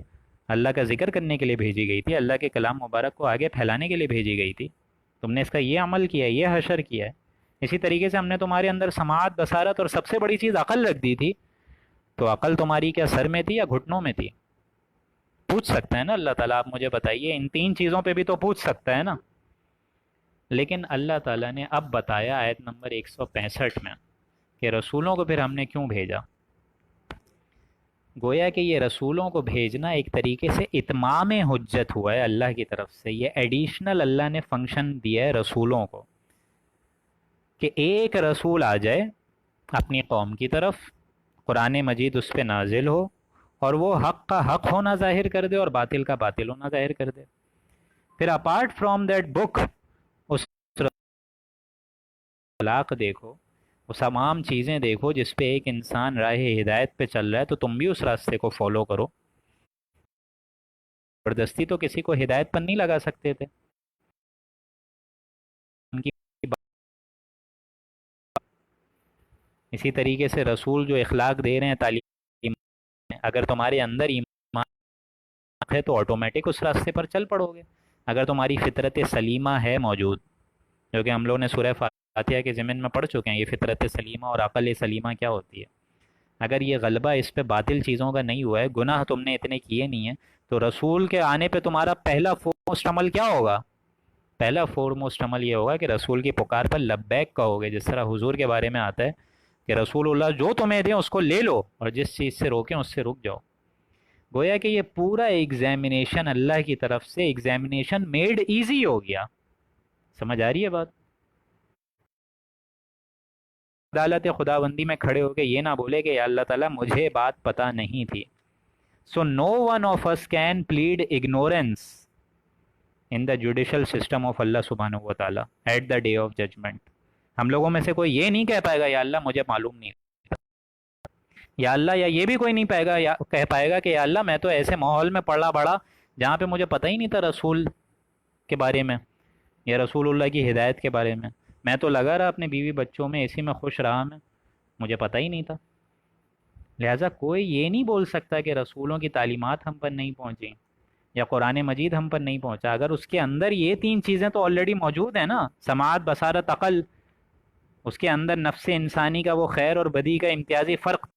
اللہ کا ذکر کرنے کے لیے بھیجی گئی تھی، اللہ کے کلام مبارک کو آگے پھیلانے کے لیے بھیجی گئی تھی، تم نے اس کا یہ عمل کیا، یہ حشر کیا ہے۔ اسی طریقے سے ہم نے تمہارے اندر سماعت بصارت اور سب سے بڑی چیز عقل رکھ دی تھی، تو عقل تمہاری کیا سر میں تھی یا گھٹنوں میں تھی؟ پوچھ سکتا ہے نا اللہ تعالیٰ، آپ مجھے بتائیے، ان تین چیزوں پہ بھی تو پوچھ سکتا ہے نا۔ لیکن اللہ تعالیٰ نے اب بتایا آیت نمبر 165 میں کہ رسولوں کو پھر ہم نے کیوں بھیجا۔ گویا کہ یہ رسولوں کو بھیجنا ایک طریقے سے اتمام حجت ہوا ہے اللہ کی طرف سے، یہ ایڈیشنل اللہ نے فنکشن دیا ہے رسولوں کو، کہ ایک رسول آ جائے اپنی قوم کی طرف، قرآن مجید اس پہ نازل ہو، اور وہ حق کا حق ہونا ظاہر کر دے اور باطل کا باطل ہونا ظاہر کر دے۔ پھر اپارٹ فرام دیٹ بک اس اخلاق دیکھو، وہ تمام چیزیں دیکھو جس پہ ایک انسان راہ ہدایت پہ چل رہا ہے، تو تم بھی اس راستے کو فالو کرو۔ زبردستی تو کسی کو ہدایت پر نہیں لگا سکتے تھے، ان کی اسی طریقے سے رسول جو اخلاق دے رہے ہیں، تعلیم، اگر تمہارے اندر ایمان ہے تو آٹومیٹک اس راستے پر چل پڑو گے، اگر تمہاری فطرت سلیمہ ہے موجود، جو کہ ہم لوگ نے سورہ فاتحہ کے ضمن میں پڑھ چکے ہیں، یہ فطرت سلیمہ اور عقل سلیمہ کیا ہوتی ہے۔ اگر یہ غلبہ اس پہ باطل چیزوں کا نہیں ہوا ہے، گناہ تم نے اتنے کیے نہیں ہیں، تو رسول کے آنے پہ تمہارا پہلا فورموسٹ عمل کیا ہوگا؟ پہلا فورموسٹ عمل یہ ہوگا کہ رسول کی پکار پر لبیک کہو گے، جس طرح حضور کے بارے میں آتا ہے کہ رسول اللہ جو تمہیں دیں اس کو لے لو، اور جس چیز سے روکیں اس سے رک جاؤ۔ گویا کہ یہ پورا ایگزامینیشن اللہ کی طرف سے، ایگزامینیشن میڈ ایزی ہو گیا۔ سمجھ آ رہی ہے بات؟ عدالت خداوندی میں کھڑے ہو کے یہ نہ بولے کہ یا اللہ تعالیٰ مجھے بات پتہ نہیں تھی۔ So no one of us can plead ignorance in the judicial system of اللہ سبحانہ و تعالیٰ at the day of judgment۔ ہم لوگوں میں سے کوئی یہ نہیں کہہ پائے گا یا اللہ مجھے معلوم نہیں، یا اللہ، یا یہ بھی کوئی نہیں کہہ پائے گا کہ یا اللہ میں تو ایسے ماحول میں پلا بڑا جہاں پہ مجھے پتہ ہی نہیں تھا رسول کے بارے میں یا رسول اللہ کی ہدایت کے بارے میں تو لگا رہا اپنے بیوی بچوں میں، اسی میں خوش رہا میں، مجھے پتہ ہی نہیں تھا۔ لہٰذا کوئی یہ نہیں بول سکتا کہ رسولوں کی تعلیمات ہم پر نہیں پہنچیں یا قرآن مجید ہم پر نہیں پہنچا، اگر اس کے اندر یہ تین چیزیں تو آلریڈی موجود ہیں نا، سماعت، بصارت، عقل، اس کے اندر نفس انسانی کا وہ خیر اور بدی کا امتیازی فرق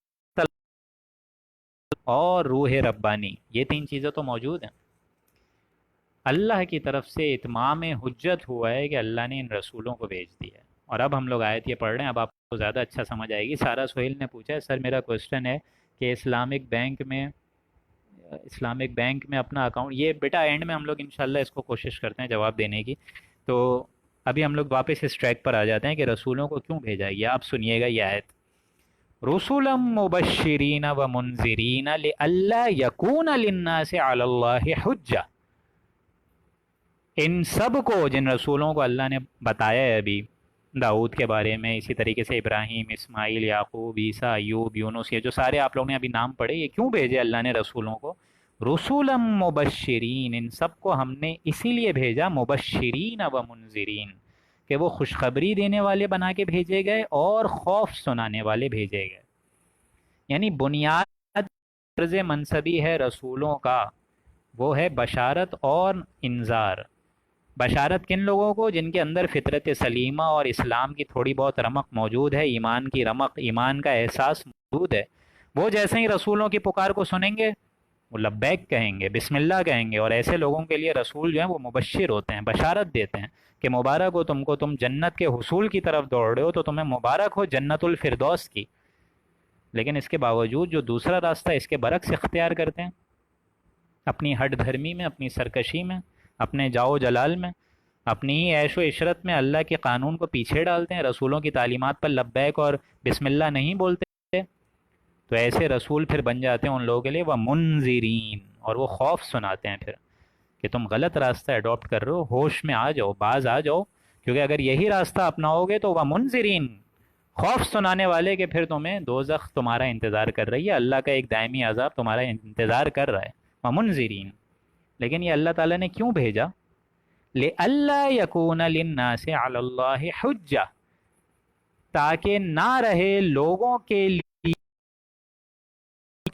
اور روح ربانی، یہ تین چیزیں تو موجود ہیں۔ اللہ کی طرف سے اتمام حجت ہوا ہے کہ اللہ نے ان رسولوں کو بھیج دیا ہے۔ اور اب ہم لوگ آیت یہ پڑھ رہے ہیں، اب آپ کو زیادہ اچھا سمجھ آئے گی۔ سارا سہیل نے پوچھا ہے، سر میرا کوشچن ہے کہ اسلامک بینک میں اپنا اکاؤنٹ، یہ بیٹا اینڈ میں ہم لوگ انشاءاللہ اس کو کوشش کرتے ہیں جواب دینے کی۔ تو ابھی ہم لوگ واپس اس ٹریک پر آ جاتے ہیں کہ رسولوں کو کیوں بھیجا گیا۔ آپ سنیے گا یہ آیت، رسولا مبشرین و منذرین لئلا یکون للناس علی اللہ حجہ۔ ان سب کو، جن رسولوں کو اللہ نے بتایا ہے ابھی، داؤد کے بارے میں، اسی طریقے سے ابراہیم، اسماعیل، یعقوب، عیسیٰ، ایوب، یونس، یہ جو سارے آپ لوگوں نے ابھی نام پڑھے، یہ کیوں بھیجے اللہ نے رسولوں کو؟ رسولا مبشرین، ان سب کو ہم نے اسی لیے بھیجا، مبشرین و منذرین، کہ وہ خوشخبری دینے والے بنا کے بھیجے گئے اور خوف سنانے والے بھیجے گئے۔ یعنی بنیاد طرز منصبی ہے رسولوں کا، وہ ہے بشارت اور انذار۔ بشارت کن لوگوں کو؟ جن کے اندر فطرت سلیمہ اور اسلام کی تھوڑی بہت رمق موجود ہے، ایمان کی رمق، ایمان کا احساس موجود ہے، وہ جیسے ہی رسولوں کی پکار کو سنیں گے وہ لبیک کہیں گے، بسم اللہ کہیں گے۔ اور ایسے لوگوں کے لیے رسول جو ہیں وہ مبشر ہوتے ہیں، بشارت دیتے ہیں کہ مبارک ہو تم کو، تم جنت کے حصول کی طرف دوڑ رہے ہو تو تمہیں مبارک ہو جنت الفردوس کی۔ لیکن اس کے باوجود جو دوسرا راستہ اس کے برعکس اختیار کرتے ہیں، اپنی ہٹ دھرمی میں، اپنی سرکشی میں، اپنے جاؤ جلال میں، اپنی ہی عیش و عشرت میں اللہ کے قانون کو پیچھے ڈالتے ہیں، رسولوں کی تعلیمات پر لبیک اور بسم اللہ نہیں بولتے، تو ایسے رسول پھر بن جاتے ہیں ان لوگوں کے لیے وہ منذرین، اور وہ خوف سناتے ہیں پھر کہ تم غلط راستہ اڈاپٹ کر رہے ہو، ہوش میں آ جاؤ، باز آ جاؤ، کیونکہ اگر یہی راستہ اپناؤ گے تو وہ منذرین، خوف سنانے والے کہ پھر تمہیں دوزخ تمہارا انتظار کر رہی ہے، اللہ کا ایک دائمی عذاب تمہارا انتظار کر رہا ہے، وہ منذرین۔ لیکن یہ اللہ تعالیٰ نے کیوں بھیجا؟ لِأَلَّا يَكُونَ لِلنَّاسِ عَلَى اللَّهِ حُجَّةٌ، تاکہ نہ رہے لوگوں کے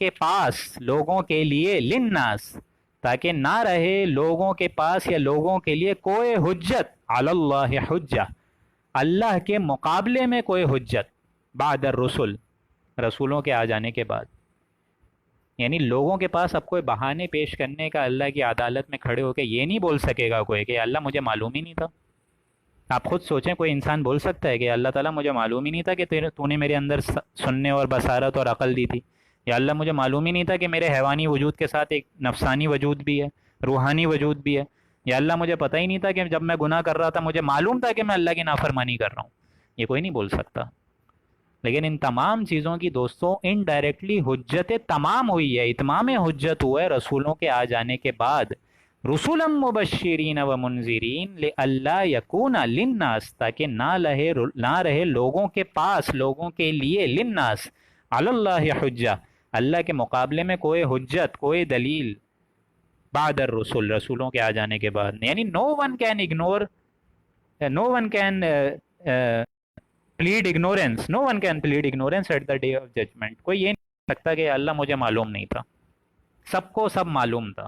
پاس، لوگوں کے لیے، للناس، تاکہ نہ رہے لوگوں کے پاس یا لوگوں کے لیے کوئی حجت، علی اللہ حجہ، اللہ کے مقابلے میں کوئی حجت، بعد الرسل، رسولوں کے آ جانے کے بعد۔ یعنی لوگوں کے پاس اب کوئی بہانے پیش کرنے کا اللہ کی عدالت میں کھڑے ہو کے یہ نہیں بول سکے گا کوئی کہ اللہ مجھے معلوم ہی نہیں تھا۔ آپ خود سوچیں، کوئی انسان بول سکتا ہے کہ اللہ تعالیٰ مجھے معلوم ہی نہیں تھا کہ تو نے میرے اندر سننے اور بصارت اور عقل دی تھی، یا اللہ مجھے معلوم ہی نہیں تھا کہ میرے حیوانی وجود کے ساتھ ایک نفسانی وجود بھی ہے، روحانی وجود بھی ہے، یا اللہ مجھے پتہ ہی نہیں تھا کہ جب میں گناہ کر رہا تھا مجھے معلوم تھا کہ میں اللہ کی نافرمانی کر رہا ہوں؟ یہ کوئی نہیں بول سکتا۔ لیکن ان تمام چیزوں کی دوستوں انڈائریکٹلی حجت تمام ہوئی ہے، اتمام حجت ہوا ہے رسولوں کے آ جانے کے بعد، رسولا مبشرین و منذرین لئلا یکون للناس، تاکہ نہ رہے لوگوں کے پاس، لوگوں کے لیے، للناس، علی اللہ حجہ، اللہ کے مقابلے میں کوئی حجت، کوئی دلیل، بعد الرسل، رسولوں کے آ جانے کے بعد۔ یعنی no one can ignore, no one can plead ignorance, no one can plead ignorance at the day of judgment۔ کوئی یہ نہیں سکتا کہ اللہ مجھے معلوم نہیں تھا، سب کو سب معلوم تھا۔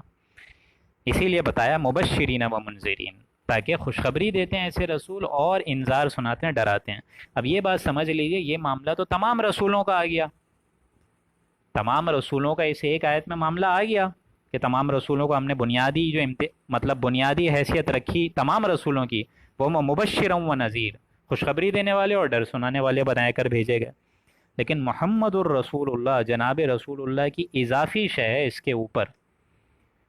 اسی لیے بتایا مبشرین و منذرین، تاکہ خوشخبری دیتے ہیں ایسے رسول اور انذار سناتے ہیں، ڈراتے ہیں۔ اب یہ بات سمجھ لیجئے، یہ معاملہ تو تمام رسولوں کا آ گیا، تمام رسولوں کا اس ایک آیت میں معاملہ آ گیا کہ تمام رسولوں کو ہم نے بنیادی جو مطلب بنیادی حیثیت رکھی تمام رسولوں کی، وہ مبشر و نذیر، خوشخبری دینے والے اور ڈر سنانے والے بنا کر بھیجے گئے۔ لیکن محمد الرسول اللہ، جناب رسول اللہ کی اضافی شے ہے اس کے اوپر،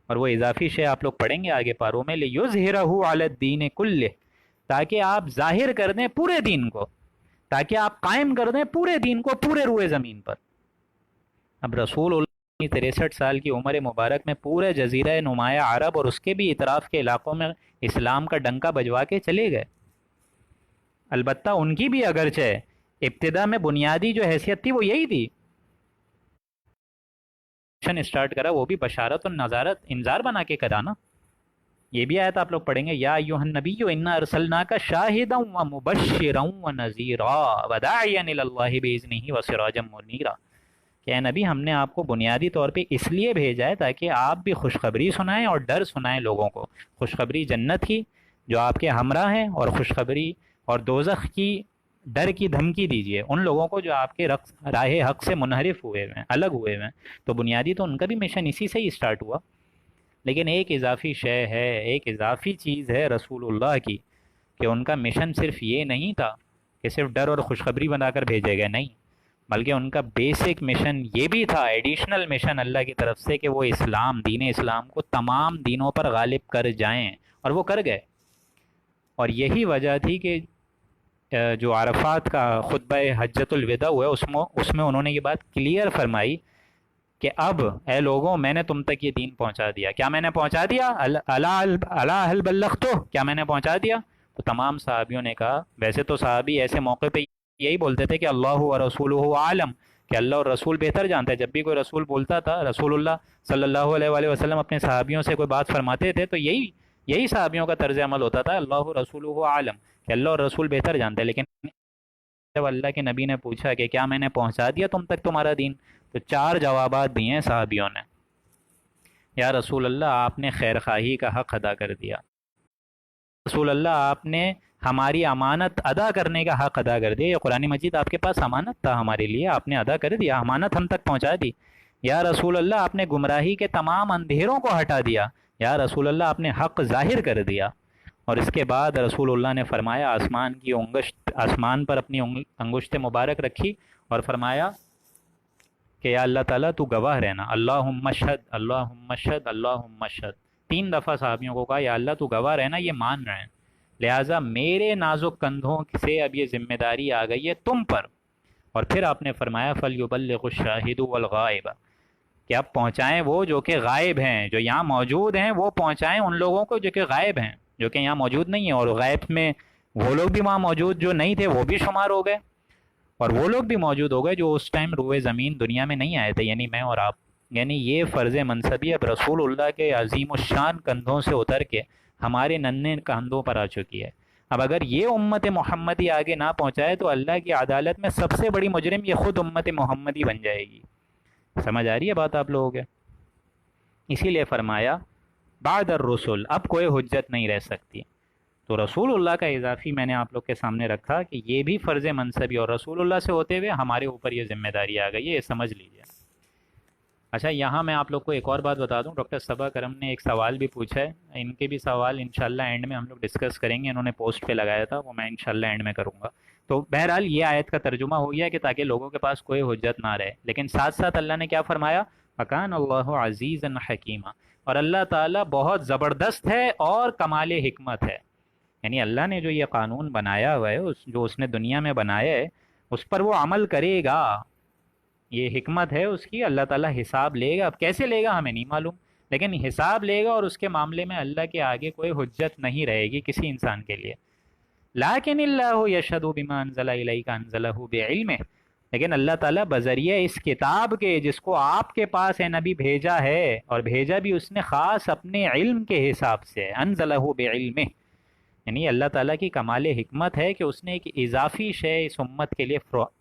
اور وہ اضافی شے آپ لوگ پڑھیں گے آگے پاروں میں، لِيُظْهِرَهُ عَلَى الدِّينِ كُلِّهِ، تاکہ آپ ظاہر کر دیں پورے دین کو، تاکہ آپ قائم کر دیں پورے دین کو پورے روئے زمین پر۔ اب رسول اللہ کی 63 سال کی عمر مبارک میں پورے جزیرہ نمایاں عرب اور اس کے بھی اطراف کے علاقوں میں اسلام کا ڈنکا بجوا کے چلے گئے۔ البتہ ان کی بھی اگرچہ ابتدا میں بنیادی جو حیثیت تھی وہ یہی تھی مشن اسٹارٹ کرا وہ بھی بشارت و نذارت انذار بنا کے کرا نا. یہ بھی آیت آپ لوگ پڑھیں گے, یا ایھا النبی انا ارسلناک شاہدا و مبشرا و نذیرا وداعیا الی اللہ باذنہ وسراجا منیرا, کہ اے نبی ہم نے آپ کو بنیادی طور پہ اس لیے بھیجا ہے تاکہ آپ بھی خوشخبری سنائیں اور ڈر سنائیں لوگوں کو. خوشخبری جنت کی جو آپ کے ہمراہ ہیں, اور خوشخبری اور دوزخ کی ڈر کی دھمکی دیجیے ان لوگوں کو جو آپ کے راہ حق سے منحرف ہوئے ہیں, الگ ہوئے ہیں. تو بنیادی تو ان کا بھی مشن اسی سے ہی اسٹارٹ ہوا, لیکن ایک اضافی شے ہے, ایک اضافی چیز ہے رسول اللہ کی, کہ ان کا مشن صرف یہ نہیں تھا کہ صرف ڈر اور خوشخبری بنا کر بھیجے گئے, نہیں, بلکہ ان کا بیسک مشن یہ بھی تھا, ایڈیشنل مشن اللہ کی طرف سے, کہ وہ اسلام, دین اسلام کو تمام دینوں پر غالب کر جائیں, اور وہ کر گئے. اور یہی وجہ تھی کہ جو عرفات کا خطبہ حجۃ الوداع ہوا اس میں انہوں نے یہ بات کلیئر فرمائی کہ اب اے لوگوں میں نے تم تک یہ دین پہنچا دیا. کیا میں نے پہنچا دیا؟ الا هل بلغت, کیا میں نے پہنچا دیا؟ تو تمام صحابیوں نے کہا, ویسے تو صحابی ایسے موقع پہ یہی بولتے تھے کہ اللہ و رسولہ عالم, کہ اللہ اور رسول بہتر جانتے ہیں. جب بھی کوئی رسول بولتا تھا, رسول اللہ صلی اللہ علیہ وآلہ وسلم اپنے صحابیوں سے کوئی بات فرماتے تھے, تو یہی صحابیوں کا طرز عمل ہوتا تھا, اللہ و رسولہ عالم, کہ اللہ اور رسول بہتر جانتے ہیں. لیکن جب اللہ کے نبی نے پوچھا کہ کیا میں نے پہنچا دیا تم تک تمہارا دین, تو 4 جوابات دیے ہیں صحابیوں نے. یا رسول اللہ آپ نے خیر خواہی کا حق ادا کر دیا, رسول اللہ آپ نے ہماری امانت ادا کرنے کا حق ادا کر دیا, یہ قرآن مجید آپ کے پاس امانت تھا ہمارے لیے, آپ نے ادا کر دیا, امانت ہم تک پہنچا دی. یا رسول اللہ آپ نے گمراہی کے تمام اندھیروں کو ہٹا دیا, یا رسول اللہ آپ نے حق ظاہر کر دیا. اور اس کے بعد رسول اللہ نے فرمایا, آسمان پر اپنی انگشت مبارک رکھی اور فرمایا کہ یا اللہ تعالیٰ تو گواہ رہنا, اللہم اشہد اللہم اشہد اللہم اشہد. 3 دفعہ صحابیوں کو کہا یا اللہ تو گواہ رہنا, یہ مان رہے ہیں, لہٰذا میرے نازک کندھوں سے اب یہ ذمہ داری آ گئی ہے تم پر. اور پھر آپ نے فرمایا فَلْيُبَلِّغُ الشَّاهِدُ وَالْغَائِبُ, کہ آپ پہنچائیں وہ جو کہ غائب ہیں, جو یہاں موجود ہیں وہ پہنچائیں ان لوگوں کو جو کہ غائب ہیں, جو کہ یہاں موجود نہیں ہیں. اور غائب میں وہ لوگ بھی وہاں موجود جو نہیں تھے وہ بھی شمار ہو گئے, اور وہ لوگ بھی موجود ہو گئے جو اس ٹائم روئے زمین دنیا میں نہیں آئے تھے, یعنی میں اور آپ. یعنی یہ فرض منصبی اب رسول اللہ کے عظیم الشان کندھوں سے اتر کے ہمارے ننھے کندھوں پر آ چکی ہے. اب اگر یہ امت محمدی آگے نہ پہنچائے تو اللہ کی عدالت میں سب سے بڑی مجرم یہ خود امت محمدی بن جائے گی. سمجھ آ رہی ہے بات آپ لوگوں کے؟ اسی لیے فرمایا بعد الرسل, اب کوئی حجت نہیں رہ سکتی. تو رسول اللہ کا اضافی میں نے آپ لوگ کے سامنے رکھا کہ یہ بھی فرض منصبی, اور رسول اللہ سے ہوتے ہوئے ہمارے اوپر یہ ذمہ داری آ گئی ہے, یہ سمجھ لیجیے. اچھا, یہاں میں آپ لوگ کو ایک اور بات بتا دوں, ڈاکٹر صبا کرم نے ایک سوال بھی پوچھا ہے, ان کے بھی سوال انشاءاللہ اینڈ میں ہم لوگ ڈسکس کریں گے. انہوں نے پوسٹ پہ لگایا تھا, وہ میں انشاءاللہ اینڈ میں کروں گا. تو بہرحال یہ آیت کا ترجمہ ہو گیا کہ تاکہ لوگوں کے پاس کوئی حجت نہ رہے, لیکن ساتھ ساتھ اللہ نے کیا فرمایا, فَكَانَ اللَّهُ عَزِيزًا حَكِيمًا, اور اللہ تعالیٰ بہت زبردست ہے اور کمال حکمت ہے. یعنی اللہ نے جو یہ قانون بنایا ہوا ہے, جو اس نے دنیا میں بنایا ہے, اس پر وہ عمل کرے گا. یہ حکمت ہے اس کی, اللہ تعالیٰ حساب لے گا. اب کیسے لے گا ہمیں نہیں معلوم, لیکن حساب لے گا, اور اس کے معاملے میں اللہ کے آگے کوئی حجت نہیں رہے گی کسی انسان کے لیے. لیکن اللہ یشہد بما انزل الیک انزلہ بعلمہ, لیکن اللہ تعالیٰ بذریعہ اس کتاب کے جس کو آپ کے پاس اے نبی بھیجا ہے, اور بھیجا بھی اس نے خاص اپنے علم کے حساب سے, انزلہ بعلمہ, یعنی اللہ تعالیٰ کی کمال حکمت ہے کہ اس نے ایک اضافی شے اس امت کے لیے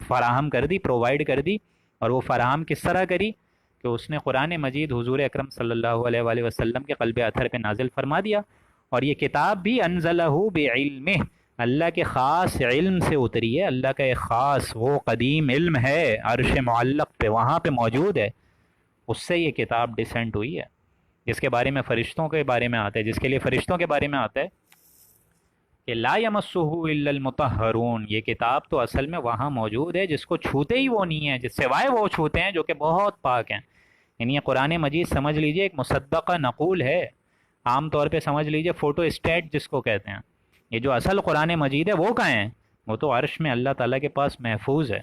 فراہم کر دی, پرووائڈ کر دی. اور وہ فراہم کس طرح کری کہ اس نے قرآن مجید حضور اکرم صلی اللہ علیہ وآلہ وسلم کے قلب اطہر پہ نازل فرما دیا. اور یہ کتاب بھی انزلہ بعلمہ, اللہ کے خاص علم سے اتری ہے. اللہ کا ایک خاص وہ قدیم علم ہے عرش معلق پہ, وہاں پہ موجود ہے, اس سے یہ کتاب ڈسینٹ ہوئی ہے. جس کے بارے میں فرشتوں کے بارے میں آتا ہے, جس کے لیے فرشتوں کے بارے میں آتا ہے کہ لا یمسہ الا المطہرون, یہ کتاب تو اصل میں وہاں موجود ہے جس کو چھوتے ہی وہ نہیں ہیں, جس سوائے وہ چھوتے ہیں جو کہ بہت پاک ہیں. یعنی یہ قرآن مجید سمجھ لیجئے ایک مصدقہ نقول ہے, عام طور پہ سمجھ لیجئے فوٹو اسٹیٹ جس کو کہتے ہیں. یہ جو اصل قرآن مجید ہے وہ کہاں ہیں, وہ تو عرش میں اللہ تعالیٰ کے پاس محفوظ ہے.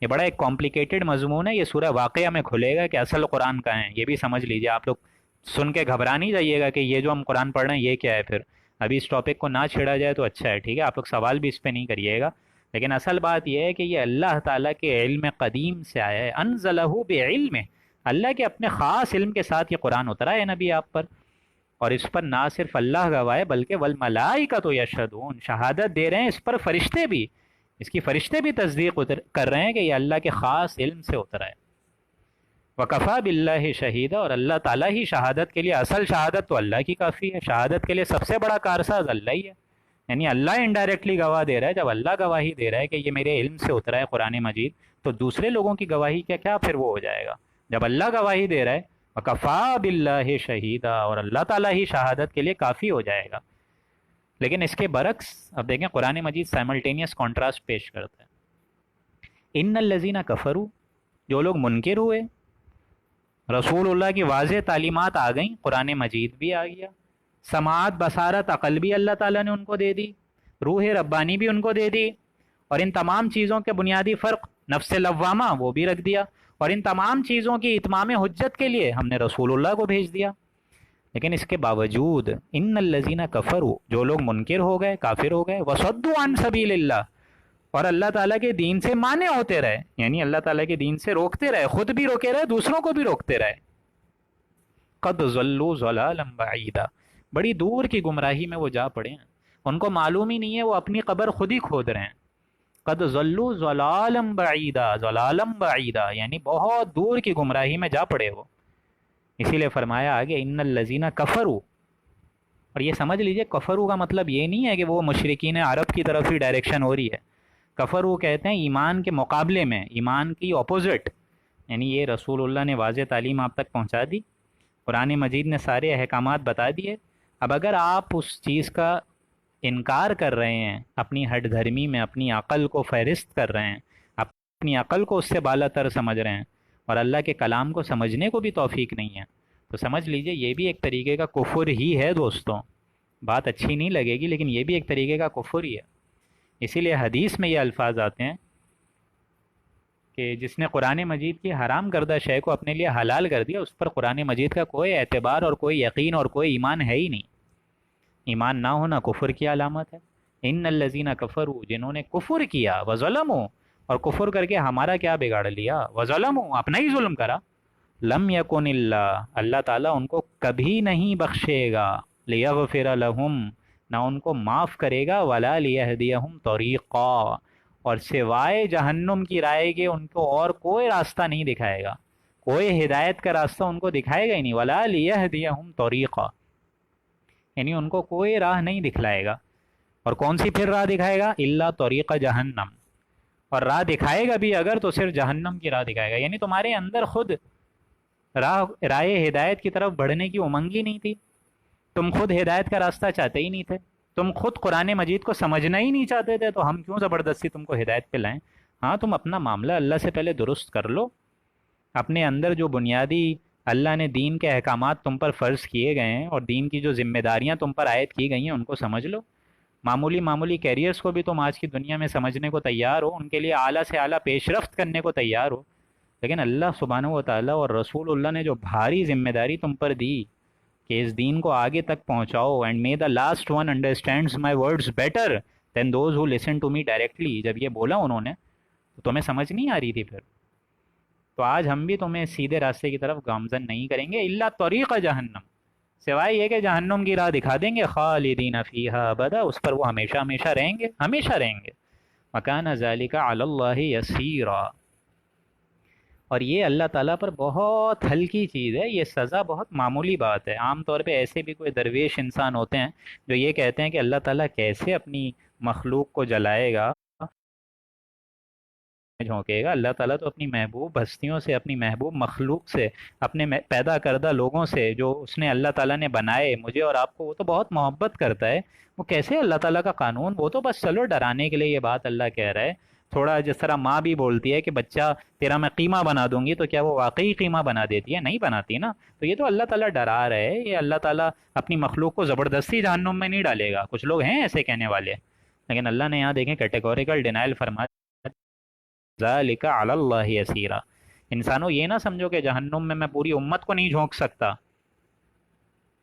یہ بڑا ایک کمپلیکیٹڈ مضمون ہے, یہ سورہ واقعہ میں کھلے گا کہ اصل قرآن کہاں ہے. یہ بھی سمجھ لیجئے, آپ لوگ سن کے گھبرا نہیں جائیے گا کہ یہ جو ہم قرآن پڑھ رہے ہیں یہ کیا ہے. پھر ابھی اس ٹاپک کو نہ چھیڑا جائے تو اچھا ہے, ٹھیک ہے, آپ لوگ سوال بھی اس پہ نہیں کریے گا. لیکن اصل بات یہ ہے کہ یہ اللہ تعالیٰ کے علم قدیم سے آیا ہے, انزلہ بعلمہ, اللہ کے اپنے خاص علم کے ساتھ یہ قرآن اترا ہے نبی آپ پر، اور اس پر نہ صرف اللہ گواہ ہے بلکہ والملائکۃ یشہدون، شہادت دے رہے ہیں اس پر فرشتے بھی، اس کی فرشتے بھی تصدیق کر رہے ہیں کہ یہ اللہ کے خاص علم سے اترا ہے۔ وکفا باللہ شہیدا، اور اللہ تعالیٰ ہی شہادت کے لیے، اصل شہادت تو اللہ کی کافی ہے، شہادت کے لیے سب سے بڑا کارساز اللہ ہی ہے، یعنی اللہ انڈائریکٹلی گواہ دے رہا ہے۔ جب اللہ گواہی دے رہا ہے کہ یہ میرے علم سے اترا ہے قرآن مجید، تو دوسرے لوگوں کی گواہی کیا کیا پھر وہ ہو جائے گا؟ جب اللہ گواہی دے رہا ہے وکفا باللہ شہیدا، اور اللہ تعالیٰ ہی شہادت کے لیے کافی ہو جائے گا۔ لیکن اس کے برعکس اب دیکھیں قرآن مجید سائملٹینیس کانٹراسٹ پیش کرتا ہے۔ ان الذین کفروا، جو لوگ منکر ہوئے، رسول اللہ کی واضح تعلیمات آ گئیں، قرآن مجید بھی آ گیا، سماعت بصارت عقل بھی اللہ تعالیٰ نے ان کو دے دی، روح ربانی بھی ان کو دے دی، اور ان تمام چیزوں کے بنیادی فرق نفس لوامہ وہ بھی رکھ دیا، اور ان تمام چیزوں کی اتمام حجت کے لیے ہم نے رسول اللہ کو بھیج دیا۔ لیکن اس کے باوجود ان الذین کفروا، جو لوگ منکر ہو گئے، کافر ہو گئے، وصدوا عن سبیل اللہ، اور اللہ تعالیٰ کے دین سے مانے ہوتے رہے، یعنی اللہ تعالیٰ کے دین سے روکتے رہے، خود بھی روکے رہے، دوسروں کو بھی روکتے رہے، قد ضلوا ضلالا بعیدا، بڑی دور کی گمراہی میں وہ جا پڑے ہیں، ان کو معلوم ہی نہیں ہے وہ اپنی قبر خود ہی کھود رہے ہیں۔ قد ضلوا ضلالا بعیدا، ضلالا بعیدا یعنی بہت دور کی گمراہی میں جا پڑے وہ۔ اسی لیے فرمایا آگے ان الذین کفروا، اور یہ سمجھ لیجئے کفروا کا مطلب یہ نہیں ہے کہ وہ مشرکین عرب کی طرف ہی ڈائریکشن ہو رہی ہے، کفروا کہتے ہیں ایمان کے مقابلے میں، ایمان کی اپوزٹ، یعنی یہ رسول اللہ نے واضح تعلیم آپ تک پہنچا دی، قرآن مجید نے سارے احکامات بتا دیے، اب اگر آپ اس چیز کا انکار کر رہے ہیں، اپنی ہٹ دھرمی میں اپنی عقل کو فہرست کر رہے ہیں، اپنی عقل کو اس سے بالا تر سمجھ رہے ہیں، اور اللہ کے کلام کو سمجھنے کو بھی توفیق نہیں ہے، تو سمجھ لیجئے یہ بھی ایک طریقے کا کفر ہی ہے دوستوں۔ بات اچھی نہیں لگے گی لیکن یہ بھی ایک طریقے کا کفر ہی ہے۔ اسی لیے حدیث میں یہ الفاظ آتے ہیں کہ جس نے قرآن مجید کی حرام کردہ شے کو اپنے لیے حلال کر دیا، اس پر قرآن مجید کا کوئی اعتبار اور کوئی یقین اور کوئی ایمان ہے ہی نہیں۔ ایمان نہ ہونا کفر کی علامت ہے۔ ان الذین کفروا، جنہوں نے کفر کیا، وظلموا، اور کفر کر کے ہمارا کیا بگاڑ لیا، وظلموا اپنا ہی ظلم کرا، لم یکن اللہ، اللہ تعالیٰ ان کو کبھی نہیں بخشے گا، لیغفر لہم، نہ ان کو معاف کرے گا، ولا لیہدیہم طریقا، اور سوائے جہنم کی رائے کے ان کو اور کوئی راستہ نہیں دکھائے گا، کوئی ہدایت کا راستہ ان کو دکھائے گا ہی نہیں، ولا لیہدیہم طریقا، یعنی ان کو کوئی راہ نہیں دکھلائے گا۔ اور کون سی پھر راہ دکھائے گا؟ الا طریق جہنم، اور راہ دکھائے گا بھی اگر تو صرف جہنم کی راہ دکھائے گا، یعنی تمہارے اندر خود رائے ہدایت کی طرف بڑھنے کی امنگ ہی نہیں تھی، تم خود ہدایت کا راستہ چاہتے ہی نہیں تھے، تم خود قرآن مجید کو سمجھنا ہی نہیں چاہتے تھے، تو ہم کیوں زبردستی تم کو ہدایت پہ لائیں؟ ہاں تم اپنا معاملہ اللہ سے پہلے درست کر لو، اپنے اندر جو بنیادی اللہ نے دین کے احکامات تم پر فرض کیے گئے ہیں اور دین کی جو ذمہ داریاں تم پر عائد کی گئی ہیں ان کو سمجھ لو۔ معمولی کیریئرز کو بھی تم آج کی دنیا میں سمجھنے کو تیار ہو، ان کے لیے اعلیٰ سے اعلیٰ پیش رفت کرنے کو تیار ہو، لیکن اللہ سبحانہ و تعالیٰ اور رسول اللہ نے جو بھاری ذمہ داری تم پر دی کہ اس دین کو آگے تک پہنچاؤ، and may the last one understands my words better than those who listen to me directly, جب یہ بولا انہوں نے تو تمہیں سمجھ نہیں آ رہی تھی پھر، تو آج ہم بھی تمہیں سیدھے راستے کی طرف گامزن نہیں کریں گے، الا طریق جہنم، سوائے یہ کہ جہنم کی راہ دکھا دیں گے، خالدین فیہا ابدا، اس پر وہ ہمیشہ ہمیشہ رہیں گے، ہمیشہ رہیں گے، وکان ذالک علی اللہ یسیرا، اور یہ اللہ تعالیٰ پر بہت ہلکی چیز ہے، یہ سزا بہت معمولی بات ہے۔ عام طور پہ ایسے بھی کوئی درویش انسان ہوتے ہیں جو یہ کہتے ہیں کہ اللہ تعالیٰ کیسے اپنی مخلوق کو جلائے گا، جھونکے گا، اللہ تعالیٰ تو اپنی محبوب ہستیوں سے، اپنی محبوب مخلوق سے، اپنے پیدا کردہ لوگوں سے جو اس نے اللہ تعالیٰ نے بنائے، مجھے اور آپ کو، وہ تو بہت محبت کرتا ہے، وہ کیسے اللہ تعالیٰ کا قانون، وہ تو بس چلو ڈرانے کے لیے یہ بات اللہ کہہ رہا ہے، تھوڑا جس طرح ماں بھی بولتی ہے کہ بچہ تیرا میں قیمہ بنا دوں گی، تو کیا وہ واقعی قیمہ بنا دیتی ہے؟ نہیں بناتی نا، تو یہ تو اللہ تعالیٰ ڈرا رہے ہے، یہ اللہ تعالیٰ اپنی مخلوق کو زبردستی جہنم میں نہیں ڈالے گا، کچھ لوگ ہیں ایسے کہنے والے، لیکن اللہ نے یہاں دیکھیں کیٹیگوریکل ڈینائل فرما ذالک علی اللہ یسیرا، انسانوں یہ نہ سمجھو کہ جہنم میں پوری امت کو نہیں جھونک سکتا،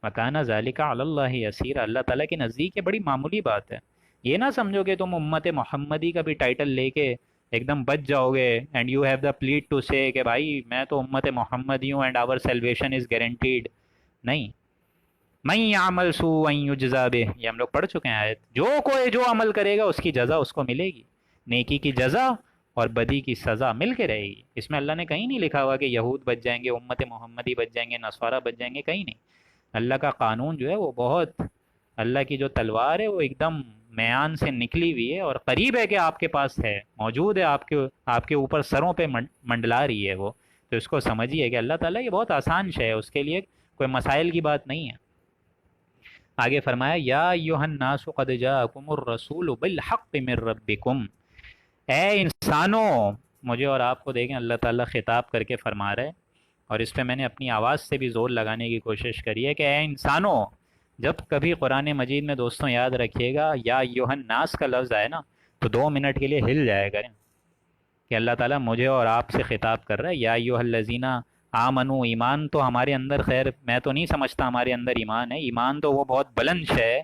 وکان ذالک علی اللہ یسیرا، اللہ تعالیٰ کے نزدیک یہ بڑی معمولی بات ہے، یہ نہ سمجھو کہ تم امت محمدی کا بھی ٹائٹل لے کے ایک دم بچ جاؤ گے، and you have the plate to say کہ بھائی میں تو امت محمدی ہوں and our salvation is guaranteed. نہیں. من یعمل سوءا یجزا بہ، یہ ہم لوگ پڑھ چکے ہیں آیت. جو کوئی جو عمل کرے گا اس کی جزا اس کو ملے گی. نیکی کی جزا اور بدی کی سزا مل کے رہے گی. اس میں اللہ نے کہیں نہیں لکھا ہوا کہ یہود بچ جائیں گے، امت محمدی بچ جائیں گے، نصارہ بچ جائیں گے، کہیں نہیں. اللہ کا قانون جو ہے وہ بہت، اللہ کی جو تلوار ہے وہ ایک دم میان سے نکلی ہوئی ہے اور قریب ہے کہ آپ کے پاس ہے، موجود ہے، آپ کے اوپر سروں پہ منڈلا رہی ہے وہ. تو اس کو سمجھیے کہ اللہ تعالیٰ یہ بہت آسان شے ہے، اس کے لیے کوئی مسائل کی بات نہیں ہے. آگے فرمایا یا ایھا الناس قد جاءکم الرسول بالحق من ربکم، اے انسانوں. مجھے اور آپ کو دیکھیں اللہ تعالیٰ خطاب کر کے فرما رہے، اور اس پہ میں نے اپنی آواز سے بھی زور لگانے کی کوشش کری ہے کہ اے انسانوں. جب کبھی قرآن مجید میں دوستوں یاد رکھیے گا یا ایھا الناس کا لفظ آئے نا تو 2 منٹ کے لیے ہل جائے کریں کہ اللہ تعالیٰ مجھے اور آپ سے خطاب کر رہا ہے. یا ایھا الذین آمنو، ایمان تو ہمارے اندر، خیر میں تو نہیں سمجھتا ہمارے اندر ایمان ہے، ایمان تو وہ بہت بلند شے ہے.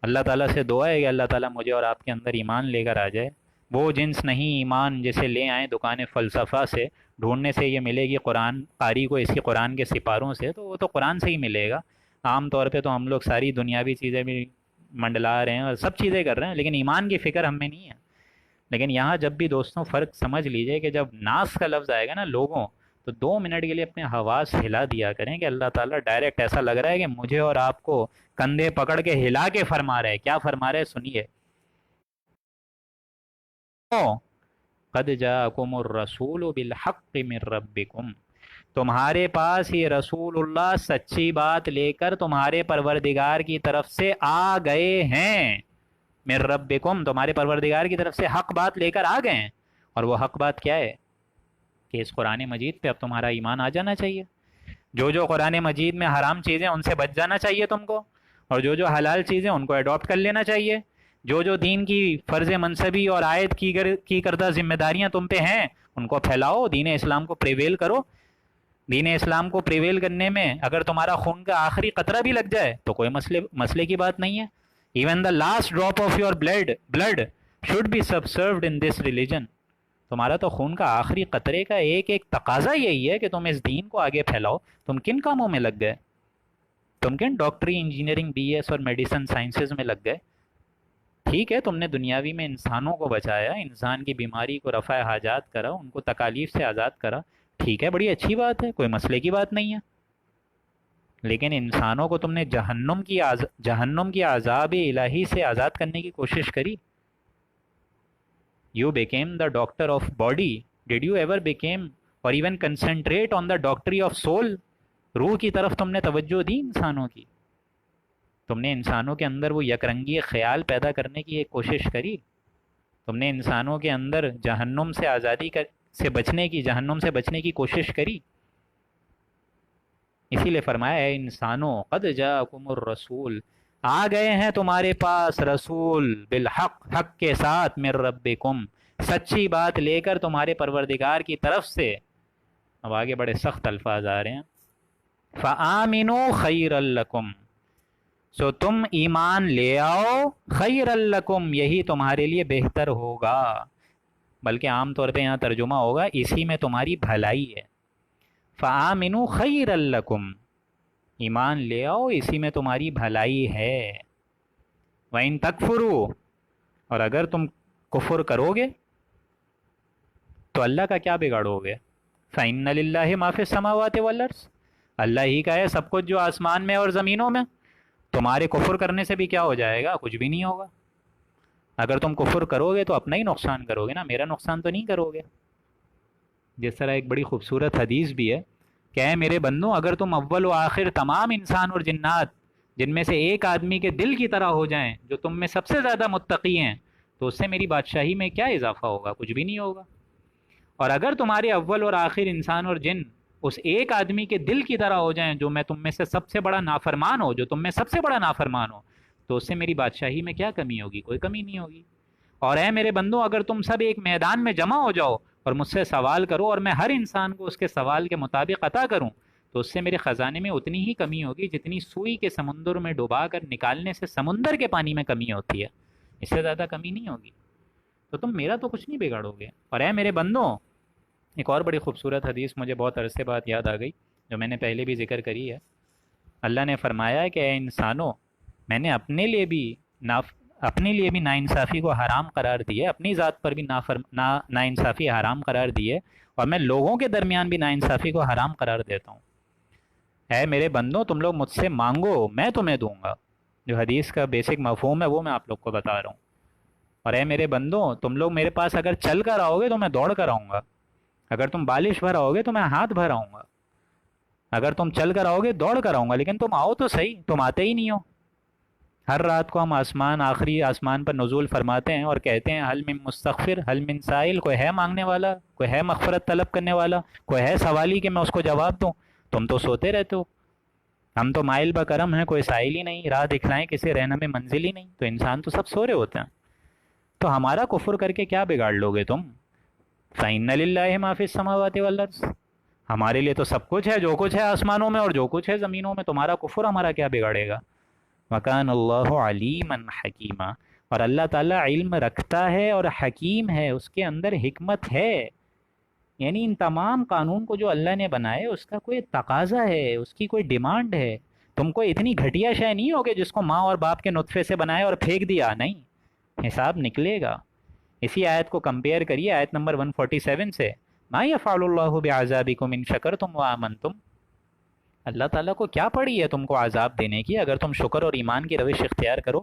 اللہ تعالیٰ سے دعا ہے کہ اللہ تعالیٰ مجھے اور آپ کے اندر ایمان لے کر آ جائے. وہ جنس نہیں ایمان جسے لے آئیں دکان فلسفہ سے، ڈھونڈنے سے یہ ملے گی قرآن قاری کو اس کی قرآن کے سپاروں سے، تو وہ تو قرآن سے ہی ملے گا. عام طور پہ تو ہم لوگ ساری دنیاوی چیزیں بھی منڈلا رہے ہیں اور سب چیزیں کر رہے ہیں، لیکن ایمان کی فکر ہم میں نہیں ہے. لیکن یہاں جب بھی دوستوں فرق سمجھ لیجئے کہ جب ناس کا لفظ آئے گا نا لوگوں، تو 2 منٹ کے لیے اپنے حواس ہلا دیا کریں کہ اللہ تعالیٰ ڈائریکٹ ایسا لگ رہا ہے کہ مجھے اور آپ کو کندھے پکڑ کے ہلا کے فرما رہے. کیا فرما رہے سنیے. قد جاءکم الرسول بالحق من ربکم، تمہارے پاس یہ رسول اللہ سچی بات لے کر تمہارے پروردگار کی طرف سے آ گئے ہیں. من ربکم، تمہارے پروردگار کی طرف سے حق بات لے کر آ گئے ہیں. اور وہ حق بات کیا ہے کہ اس قرآن مجید پہ اب تمہارا ایمان آ جانا چاہیے. جو قرآن مجید میں حرام چیزیں ان سے بچ جانا چاہیے تم کو، اور جو حلال چیزیں ان کو اڈاپٹ کر لینا چاہیے. جو دین کی فرض منصبی اور عائد کی کردہ ذمہ داریاں تم پہ ہیں ان کو پھیلاؤ، دین اسلام کو پریویل کرو. دین اسلام کو پریویل کرنے میں اگر تمہارا خون کا آخری قطرہ بھی لگ جائے تو کوئی مسئلے کی بات نہیں ہے. Even the last drop of your blood should be subserved in this religion. تمہارا تو خون کا آخری قطرے کا ایک تقاضا یہی ہے کہ تم اس دین کو آگے پھیلاؤ. تم کن کاموں میں لگ گئے؟ تم کن ڈاکٹری، انجینئرنگ، بی ایس اور میڈیسن سائنسز میں لگ گئے. ٹھیک ہے تم نے دنیاوی میں انسانوں کو بچایا، انسان کی بیماری کو رفع حاجات کرا، ان کو تکالیف سے آزاد کرا، ٹھیک ہے بڑی اچھی بات ہے، کوئی مسئلے کی بات نہیں ہے. لیکن انسانوں کو تم نے جہنم کی عذاب الہی سے آزاد کرنے کی کوشش کری. You became the doctor of body. Did you ever became or even concentrate on the doctrine of soul? روح کی طرف تم نے توجہ دی انسانوں کی؟ تم نے انسانوں کے اندر وہ یک رنگی خیال پیدا کرنے کی ایک کوشش کری؟ تم نے انسانوں کے اندر جہنم سے بچنے کی کوشش کری؟ اسی لیے فرمایا ہے انسانوں قد جاءکم الرسول، آ گئے ہیں تمہارے پاس رسول، بالحق، حق کے ساتھ، من ربکم، سچی بات لے کر تمہارے پروردگار کی طرف سے. اب آگے بڑے سخت الفاظ آ رہے ہیں. فآمنوا خیر لکم، سو تم ایمان لے آؤ، خیر لکم، یہی تمہارے لیے بہتر ہوگا. بلکہ عام طور پہ یہاں ترجمہ ہوگا اسی میں تمہاری بھلائی ہے. فآمنوا خیر لکم، ایمان لے آؤ اسی میں تمہاری بھلائی ہے. وَإِن تَكْفُرُوا، اور اگر تم کفر کرو گے تو اللہ کا کیا بگاڑو گے؟ فَإِنَّ لِلَّهِ مَا فِي السَّمَاوَاتِ وَالْأَرْضِ، اللہ ہی کا ہے سب کچھ جو آسمان میں اور زمینوں میں. تمہارے کفر کرنے سے بھی کیا ہو جائے گا؟ کچھ بھی نہیں ہوگا. اگر تم کفر کرو گے تو اپنا ہی نقصان کرو گے نا، میرا نقصان تو نہیں کرو گے. جس طرح ایک بڑی خوبصورت حدیث بھی ہے کہ اے میرے بندوں، اگر تم اول و آخر تمام انسان اور جنات جن میں سے ایک آدمی کے دل کی طرح ہو جائیں جو تم میں سب سے زیادہ متقی ہیں، تو اس سے میری بادشاہی میں کیا اضافہ ہوگا؟ کچھ بھی نہیں ہوگا. اور اگر تمہارے اول اور آخر انسان اور جن اس ایک آدمی کے دل کی طرح ہو جائیں جو میں تم میں سے سب سے بڑا نافرمان ہو، جو تم میں سب سے بڑا نافرمان ہو، تو اس سے میری بادشاہی میں کیا کمی ہوگی؟ کوئی کمی نہیں ہوگی. اور اے میرے بندوں، اگر تم سب ایک میدان میں جمع ہو جاؤ اور مجھ سے سوال کرو اور میں ہر انسان کو اس کے سوال کے مطابق عطا کروں، تو اس سے میرے خزانے میں اتنی ہی کمی ہوگی جتنی سوئی کے سمندر میں ڈبا کر نکالنے سے سمندر کے پانی میں کمی ہوتی ہے. اس سے زیادہ کمی نہیں ہوگی. تو تم میرا تو کچھ نہیں بگاڑو گے۔ اور اے میرے بندوں، ایک اور بڑی خوبصورت حدیث مجھے بہت عرصے بعد یاد آ گئی، جو میں نے پہلے بھی ذکر کری ہے۔ اللہ نے فرمایا کہ اے انسانوں، میں نے اپنے لیے بھی ناانصافی کو حرام قرار دیے، اپنی ذات پر بھی ناانصافی حرام قرار دیے، اور میں لوگوں کے درمیان بھی ناانصافی کو حرام قرار دیتا ہوں۔ اے میرے بندوں، تم لوگ مجھ سے مانگو، میں تمہیں دوں گا۔ جو حدیث کا بیسک مفہوم ہے وہ میں آپ لوگ کو بتا رہا ہوں۔ اور اے میرے بندوں، تم لوگ میرے پاس اگر چل کر آؤ گے تو میں دوڑ کر آؤں گا، اگر تم بالش بھر آؤ گے تو میں ہاتھ بھر آؤں گا، اگر تم چل کر آؤ گے دوڑ کر آؤں گا، لیکن تم آؤ تو صحیح، تم آتے ہی نہیں ہو۔ ہر رات کو ہم آخری آسمان پر نزول فرماتے ہیں اور کہتے ہیں حل من مستغفر، حل من سائل، کوئی ہے مانگنے والا، کوئی ہے مغفرت طلب کرنے والا، کوئی ہے سوالی کہ میں اس کو جواب دوں؟ تم تو سوتے رہتے ہو۔ ہم تو مائل بکرم ہیں، کوئی سائل ہی نہیں، راہ دکھلائیں کسی رہنا میں منزل ہی نہیں، تو انسان تو سب سو رہے ہوتے ہیں۔ تو ہمارا کفر کر کے کیا بگاڑ لو گے تم؟ فَإِنَّ لِلَّهِ مَا فِي السَّمَاوَاتِ وَالْأَرْضِ، ہمارے لیے تو سب کچھ ہے، جو کچھ ہے آسمانوں میں اور جو کچھ ہے زمینوں میں، تمہارا کفر ہمارا کیا بگاڑے گا؟ وَكَانَ اللَّهُ عَلِيمًا حَكِيمًا، اور اللہ تعالیٰ علم رکھتا ہے اور حکیم ہے، اس کے اندر حکمت ہے۔ یعنی ان تمام قانون کو جو اللہ نے بنائے اس کا کوئی تقاضا ہے، اس کی کوئی ڈیمانڈ ہے۔ تم کو اتنی گھٹیا شے نہیں ہوگے جس کو ماں اور باپ کے نطفے سے بنائے اور پھینک دیا، نہیں، حساب نکلے گا۔ اسی آیت کو کمپیئر کریے آیت نمبر 147 سے، ما یفعل اللہ بعذابکم ان شکرتم وآمنتم، اللہ تعالیٰ کو کیا پڑی ہے تم کو عذاب دینے کی؟ اگر تم شکر اور ایمان کی روش اختیار کرو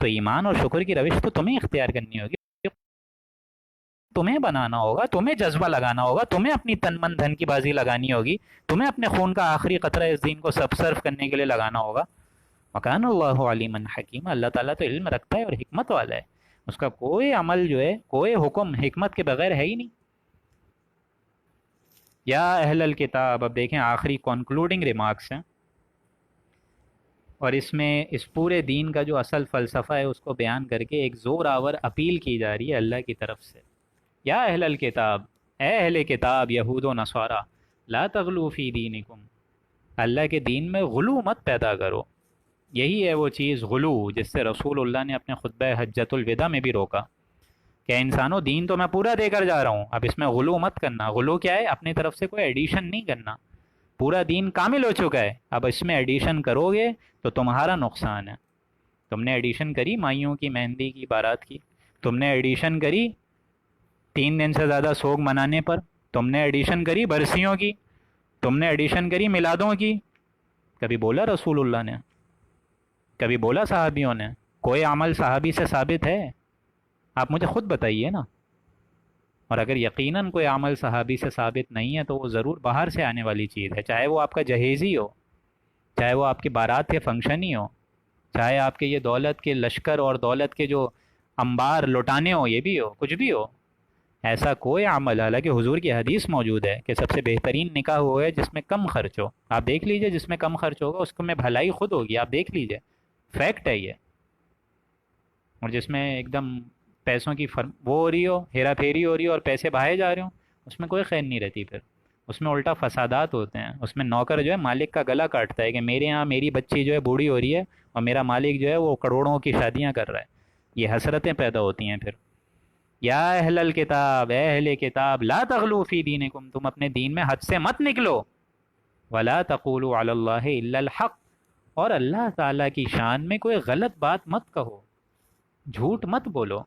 تو ایمان اور شکر کی روش تو تمہیں اختیار کرنی ہوگی، تمہیں بنانا ہوگا، تمہیں جذبہ لگانا ہوگا، تمہیں اپنی تن من دھن کی بازی لگانی ہوگی، تمہیں اپنے خون کا آخری قطرہ اس دین کو سب صرف کرنے کے لیے لگانا ہوگا۔ وَكَانَ اللَّهُ عَلِيمًا حَكِيمًا، اللہ تعالیٰ تو علم رکھتا ہے اور حکمت والا ہے، اس کا کوئی عمل جو ہے، کوئی حکم حکمت کے بغیر ہے ہی نہیں۔ یا اہل الکتاب، اب دیکھیں آخری کنکلوڈنگ ریمارکس ہیں، اور اس میں اس پورے دین کا جو اصل فلسفہ ہے اس کو بیان کر کے ایک زور آور اپیل کی جا رہی ہے اللہ کی طرف سے۔ یا اہل الکتاب، اے اہل کتاب یہود و نصارہ، لا تغلو فی دینکم، اللہ کے دین میں غلو مت پیدا کرو۔ یہی ہے وہ چیز غلو جس سے رسول اللہ نے اپنے خطبہ حجۃ الوداع میں بھی روکا کہ انسانوں دین تو میں پورا دے کر جا رہا ہوں، اب اس میں غلو مت کرنا۔ غلو کیا ہے؟ اپنی طرف سے کوئی ایڈیشن نہیں کرنا، پورا دین کامل ہو چکا ہے، اب اس میں ایڈیشن کرو گے تو تمہارا نقصان ہے۔ تم نے ایڈیشن کری مائیوں کی مہندی کی بارات کی، تم نے ایڈیشن کری 3 دن سے زیادہ سوگ منانے پر، تم نے ایڈیشن کری برسیوں کی، تم نے ایڈیشن کری میلادوں کی، کبھی بولا رسول اللہ نے؟ کبھی بولا صحابیوں نے؟ کوئی عمل صحابی سے ثابت ہے؟ آپ مجھے خود بتائیے نا۔ اور اگر یقیناً کوئی عمل صحابی سے ثابت نہیں ہے تو وہ ضرور باہر سے آنے والی چیز ہے، چاہے وہ آپ کا جہیزی ہو، چاہے وہ آپ کی بارات کے فنکشن ہی ہو، چاہے آپ کے یہ دولت کے لشکر اور دولت کے جو انبار لٹانے ہو، یہ بھی ہو، کچھ بھی ہو، ایسا کوئی عمل، حالانکہ حضور کی حدیث موجود ہے کہ سب سے بہترین نکاح وہ ہے جس میں کم خرچ ہو۔ آپ دیکھ لیجئے، جس میں کم خرچ ہوگا اس کو میں بھلائی خود ہوگی، آپ دیکھ لیجئے، فیکٹ ہے یہ۔ اور جس میں ایک دم پیسوں کی وہ ہو رہی ہو، ہیرا پھیری ہو رہی ہو اور پیسے بہائے جا رہے ہوں، اس میں کوئی خیر نہیں رہتی، پھر اس میں الٹا فسادات ہوتے ہیں۔ اس میں نوکر جو ہے مالک کا گلا کاٹتا ہے کہ میرے یہاں میری بچی جو ہے بوڑھی ہو رہی ہے اور میرا مالک جو ہے وہ کروڑوں کی شادیاں کر رہا ہے، یہ حسرتیں پیدا ہوتی ہیں پھر۔ یا اہل الکتاب، اے اہل کتاب، لا تغلو فی دینکم، تم اپنے دین میں حد سے مت نکلو، ولا تقولوا علی اللہ الا الحق، اور اللہ تعالیٰ کی شان میں کوئی غلط بات مت کہو، جھوٹ مت بولو۔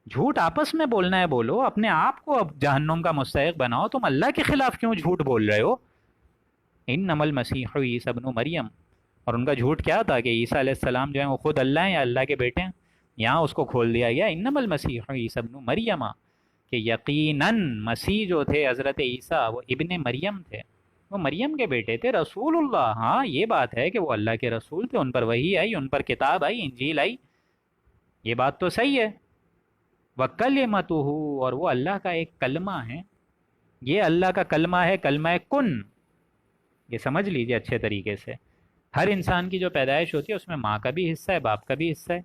جھوٹ آپس میں بولنا ہے بولو، اپنے آپ کو اب جہنم کا مستحق بناؤ، تم اللہ کے خلاف کیوں جھوٹ بول رہے ہو؟ انما المسیح عیسی ابن مریم، اور ان کا جھوٹ کیا تھا کہ عیسیٰ علیہ السلام جو ہیں وہ خود اللہ ہیں یا اللہ کے بیٹے ہیں؟ یہاں اس کو کھول دیا گیا انما المسیح عیسی ابن مریم، کہ یقیناً مسیح جو تھے حضرت عیسیٰ وہ ابن مریم تھے، وہ مریم کے بیٹے تھے، رسول اللہ۔ ہاں یہ بات ہے کہ وہ اللہ کے رسول تھے، ان پر وحی آئی، ان پر کتاب آئی، انجیل آئی، یہ بات تو صحیح ہے۔ وَكَلِمَتُهُ، اور وہ اللہ کا ایک کلمہ ہے، یہ اللہ کا کلمہ ہے، کلمہ کن، یہ سمجھ لیجئے اچھے طریقے سے۔ ہر انسان کی جو پیدائش ہوتی ہے اس میں ماں کا بھی حصہ ہے، باپ کا بھی حصہ ہے،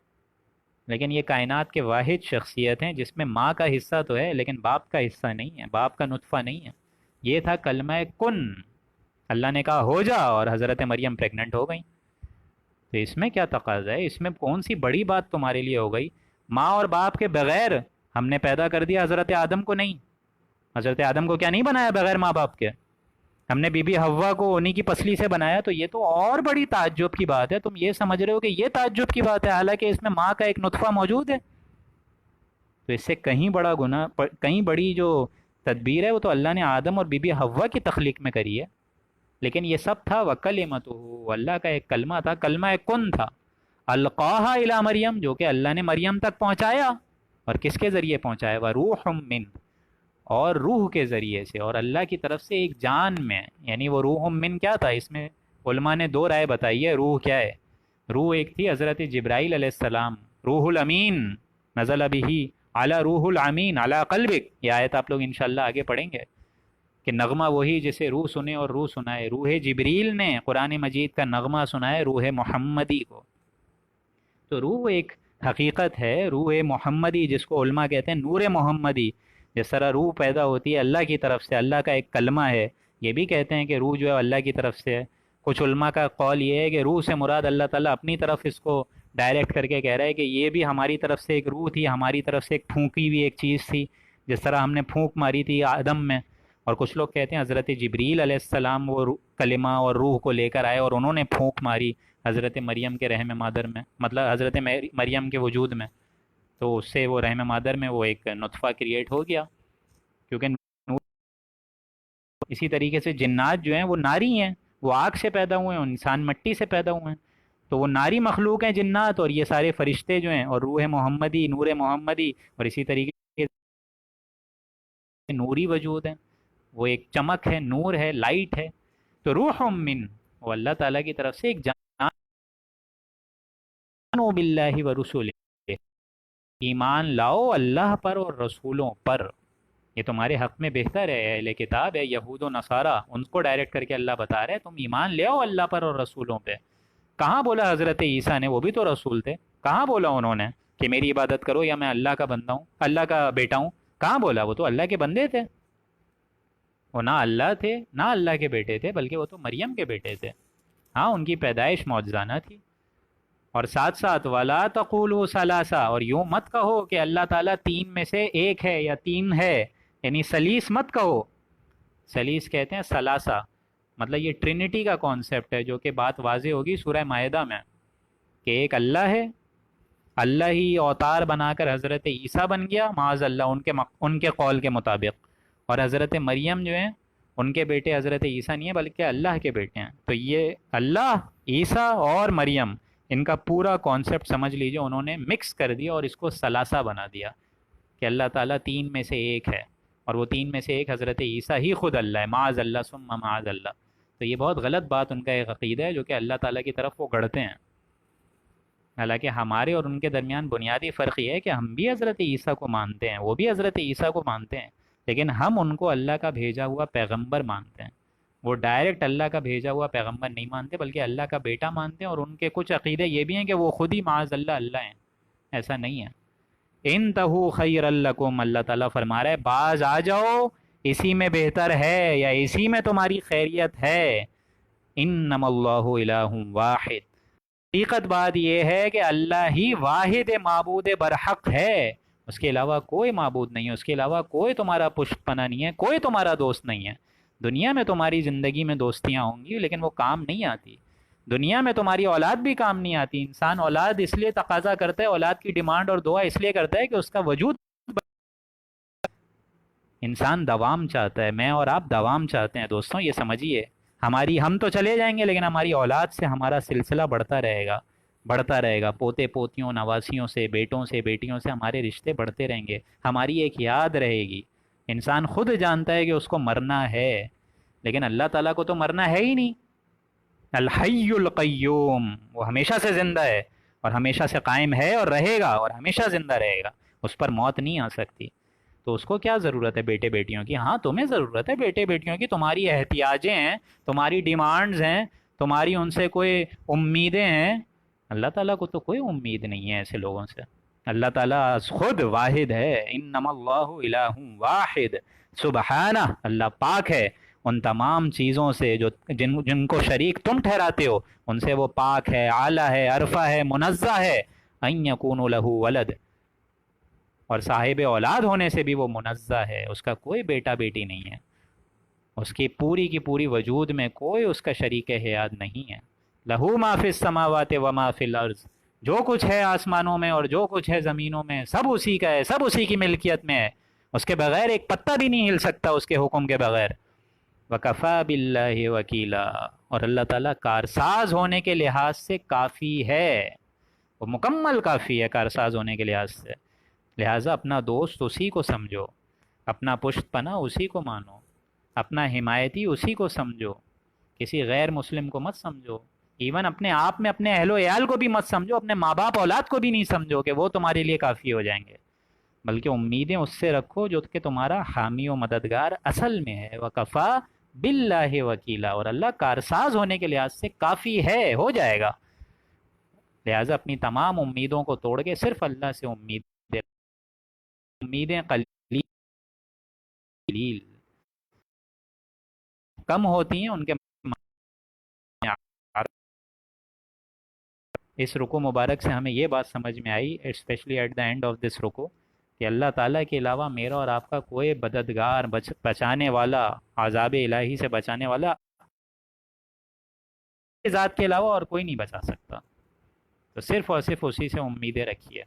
لیکن یہ کائنات کے واحد شخصیت ہیں جس میں ماں کا حصہ تو ہے لیکن باپ کا حصہ نہیں ہے، باپ کا نطفہ نہیں ہے۔ یہ تھا کلمہ کن، اللہ نے کہا ہو جا، اور حضرت مریم پریگننٹ ہو گئیں۔ تو اس میں کیا تقاضا ہے؟ اس میں کون سی بڑی بات تمہارے لیے ہو گئی؟ ماں اور باپ کے بغیر ہم نے پیدا کر دیا حضرت آدم کو نہیں؟ حضرت آدم کو کیا نہیں بنایا بغیر ماں باپ کے؟ ہم نے بی بی حوا کو انہی کی پسلی سے بنایا، تو یہ تو اور بڑی تعجب کی بات ہے. تم یہ سمجھ رہے ہو کہ یہ تعجب کی بات ہے، حالانکہ اس میں ماں کا ایک نطفہ موجود ہے. تو اس سے کہیں بڑا گناہ، کہیں بڑی جو تدبیر ہے وہ تو اللہ نے آدم اور بی بی حوا کی تخلیق میں کری ہے. لیکن یہ سب تھا وَكَلِمَتُهُ، اللہ کا ایک کلمہ تھا، کلمہ ایک کن تھا، القاہا الی مریم، جو کہ اللہ نے مریم تک پہنچایا. اور کس کے ذریعے پہنچایا؟ وَرُوحٌ مِّن، اور روح کے ذریعے سے، اور اللہ کی طرف سے ایک جان میں. یعنی وہ روح من کیا تھا؟ اس میں علماء نے دو رائے بتائی ہے روح کیا ہے. روح ایک تھی حضرت جبرائیل علیہ السلام، روح الامین نزل بہ علی روح الامین علی قلبک. یہ آیت آپ لوگ انشاءاللہ آگے پڑھیں گے کہ نغمہ وہی جسے روح سنے اور روح سنائے. روح جبریل نے قرآن مجید کا نغمہ سنائے روح محمدی کو. تو روح ایک حقیقت ہے، روح محمدی جس کو علماء کہتے ہیں نور محمدی. جس طرح روح پیدا ہوتی ہے اللہ کی طرف سے، اللہ کا ایک کلمہ ہے، یہ بھی کہتے ہیں کہ روح جو ہے اللہ کی طرف سے ہے. کچھ علماء کا قول یہ ہے کہ روح سے مراد اللہ تعالیٰ اپنی طرف اس کو ڈائریکٹ کر کے کہہ رہا ہے کہ یہ بھی ہماری طرف سے ایک روح تھی، ہماری طرف سے ایک پھونکی ہوئی ایک چیز تھی، جس طرح ہم نے پھونک ماری تھی آدم میں. اور کچھ لوگ کہتے ہیں حضرت جبریل علیہ السلام وہ کلمہ اور روح کو لے کر آئے اور انہوں نے پھونک ماری حضرت مریم کے رحم مادر میں، مطلب حضرت مریم کے وجود میں. تو اس سے وہ رحم مادر میں وہ ایک نطفہ کریٹ ہو گیا. کیونکہ اسی طریقے سے جنات جو ہیں وہ ناری ہیں، وہ آگ سے پیدا ہوئے ہیں، انسان مٹی سے پیدا ہوئے ہیں. تو وہ ناری مخلوق ہیں جنات، اور یہ سارے فرشتے جو ہیں، اور روح محمدی، نور محمدی، اور اسی طریقے سے نوری وجود ہیں. وہ ایک چمک ہے، نور ہے، لائٹ ہے. تو روح من، وہ اللہ تعالیٰ کی طرف سے ایک جان. باللہ و رسول، ایمان لاؤ اللہ پر اور رسولوں پر. یہ تمہارے حق میں بہتر ہے. اہل کتاب ہے یہود و نصارہ، ان کو ڈائریکٹ کر کے اللہ بتا رہے تم ایمان لے آؤ اللہ پر اور رسولوں پہ. کہاں بولا حضرت عیسیٰ نے؟ وہ بھی تو رسول تھے. کہاں بولا انہوں نے کہ میری عبادت کرو یا میں اللہ کا بندہ ہوں، اللہ کا بیٹا ہوں؟ کہاں بولا؟ وہ تو اللہ کے بندے تھے. وہ نہ اللہ تھے نہ اللہ کے بیٹے تھے، بلکہ وہ تو مریم کے بیٹے تھے. ہاں ان کی پیدائش معجزانہ تھی. اور ساتھ ساتھ وَلَا تَقُولُوا ثَلَاثَةٌ، اور یوں مت کہو کہ اللہ تعالیٰ تین میں سے ایک ہے یا تین ہے. یعنی سلیس مت کہو. سلیس کہتے ہیں ثلاثہ، مطلب یہ ٹرینٹی کا کانسیپٹ ہے، جو کہ بات واضح ہوگی سورہ مائدہ میں کہ ایک اللہ ہے. اللہ ہی اوتار بنا کر حضرت عیسیٰ بن گیا معاذ اللہ ان کے قول کے مطابق. اور حضرت مریم جو ہیں ان کے بیٹے حضرت عیسیٰ نہیں ہیں بلکہ اللہ کے بیٹے ہیں. تو یہ اللہ، عیسیٰ اور مریم، ان کا پورا کانسیپٹ سمجھ لیجئے انہوں نے مکس کر دیا اور اس کو ثلاثہ بنا دیا کہ اللہ تعالیٰ تین میں سے ایک ہے. اور وہ تین میں سے ایک حضرت عیسیٰ ہی خود اللہ ہے، معاذ اللہ ثم معاذ اللہ. تو یہ بہت غلط بات ان کا ایک عقیدہ ہے جو کہ اللہ تعالیٰ کی طرف وہ گڑھتے ہیں. حالانکہ ہمارے اور ان کے درمیان بنیادی فرق یہ ہے کہ ہم بھی حضرت عیسیٰ کو مانتے ہیں، وہ بھی حضرت عیسیٰ کو مانتے ہیں، لیکن ہم ان کو اللہ کا بھیجا ہوا پیغمبر مانتے ہیں. وہ ڈائریکٹ اللہ کا بھیجا ہوا پیغمبر نہیں مانتے بلکہ اللہ کا بیٹا مانتے ہیں. اور ان کے کچھ عقیدے یہ بھی ہیں کہ وہ خود ہی معاذ اللہ اللہ ہیں. ایسا نہیں ہے. انتہو خیر لکم، اللہ تعالیٰ فرما رہا ہے باز آ جاؤ، اسی میں بہتر ہے یا اسی میں تمہاری خیریت ہے. انما اللہ الہ واحد، حقیقت بات یہ ہے کہ اللہ ہی واحد معبود برحق ہے. اس کے علاوہ کوئی معبود نہیں ہے، اس کے علاوہ کوئی تمہارا پشت پناہ نہیں ہے، کوئی تمہارا دوست نہیں ہے. دنیا میں تمہاری زندگی میں دوستیاں ہوں گی لیکن وہ کام نہیں آتی. دنیا میں تمہاری اولاد بھی کام نہیں آتی. انسان اولاد اس لیے تقاضا کرتا ہے، اولاد کی ڈیمانڈ اور دعا اس لیے کرتا ہے کہ اس کا وجود، انسان دوام چاہتا ہے. میں اور آپ دوام چاہتے ہیں دوستوں، یہ سمجھیے. ہم تو چلے جائیں گے لیکن ہماری اولاد سے ہمارا سلسلہ بڑھتا رہے گا، بڑھتا رہے گا. پوتے پوتیوں، نواسیوں سے، بیٹوں سے، بیٹیوں سے ہمارے رشتے بڑھتے رہیں گے. ہماری ایک یاد رہے گی. انسان خود جانتا ہے کہ اس کو مرنا ہے، لیکن اللہ تعالیٰ کو تو مرنا ہے ہی نہیں. الحی القیوم، وہ ہمیشہ سے زندہ ہے اور ہمیشہ سے قائم ہے اور رہے گا اور ہمیشہ زندہ رہے گا. اس پر موت نہیں آ سکتی. تو اس کو کیا ضرورت ہے بیٹے بیٹیوں کی؟ ہاں تمہیں ضرورت ہے بیٹے بیٹیوں کی، تمہاری احتیاجیں ہیں، تمہاری ڈیمانڈز ہیں، تمہاری ان سے کوئی امیدیں ہیں. اللہ تعالیٰ کو تو کوئی امید نہیں ہے ایسے لوگوں سے. اللہ تعالیٰ خود واحد ہے. انما اللہ الہ واحد سبحانہ، اللہ پاک ہے ان تمام چیزوں سے جو جن کو شریک تم ٹھہراتے ہو، ان سے وہ پاک ہے، اعلیٰ ہے، عرفہ ہے، منزہ ہے. ان یکون لہ ولد، اور صاحب اولاد ہونے سے بھی وہ منزہ ہے، اس کا کوئی بیٹا بیٹی نہیں ہے، اس کی پوری وجود میں کوئی اس کا شریک حیات نہیں ہے۔ لہو ما فی السماوات و ما فی الارض، جو کچھ ہے آسمانوں میں اور جو کچھ ہے زمینوں میں سب اسی کا ہے، سب اسی کی ملکیت میں ہے، اس کے بغیر ایک پتا بھی نہیں ہل سکتا اس کے حکم کے بغیر۔ وکفا باللہ وکیلا، اور اللہ تعالیٰ کارساز ہونے کے لحاظ سے کافی ہے، وہ مکمل کافی ہے کارساز ہونے کے لحاظ سے۔ لہٰذا اپنا دوست اسی کو سمجھو، اپنا پشت پناہ اسی کو مانو، اپنا حمایتی اسی کو سمجھو، کسی غیر مسلم کو مت سمجھو، ایون اپنے آپ میں اپنے اہل و عیال کو بھی مت سمجھو، اپنے ماں باپ اولاد کو بھی نہیں سمجھو کہ وہ تمہارے لیے کافی ہو جائیں گے، بلکہ امیدیں اس سے رکھو جو کہ تمہارا حامی و مددگار اصل میں ہے۔ وکفا باللہ وکیلا، اور اللہ کارساز ہونے کے لحاظ سے کافی ہے، ہو جائے گا۔ لہٰذا اپنی تمام امیدوں کو توڑ کے صرف اللہ سے امیدیں قلیل کم ہوتی ہیں، ان کے اس رکو مبارک سے ہمیں یہ بات سمجھ میں آئی، especially at the end of this رکو، کہ اللہ تعالیٰ کے علاوہ میرا اور آپ کا کوئی مددگار، بچانے والا، عذاب الہی سے بچانے والا ذات کے علاوہ اور کوئی نہیں بچا سکتا، تو صرف اور صرف اسی سے امیدیں رکھیے۔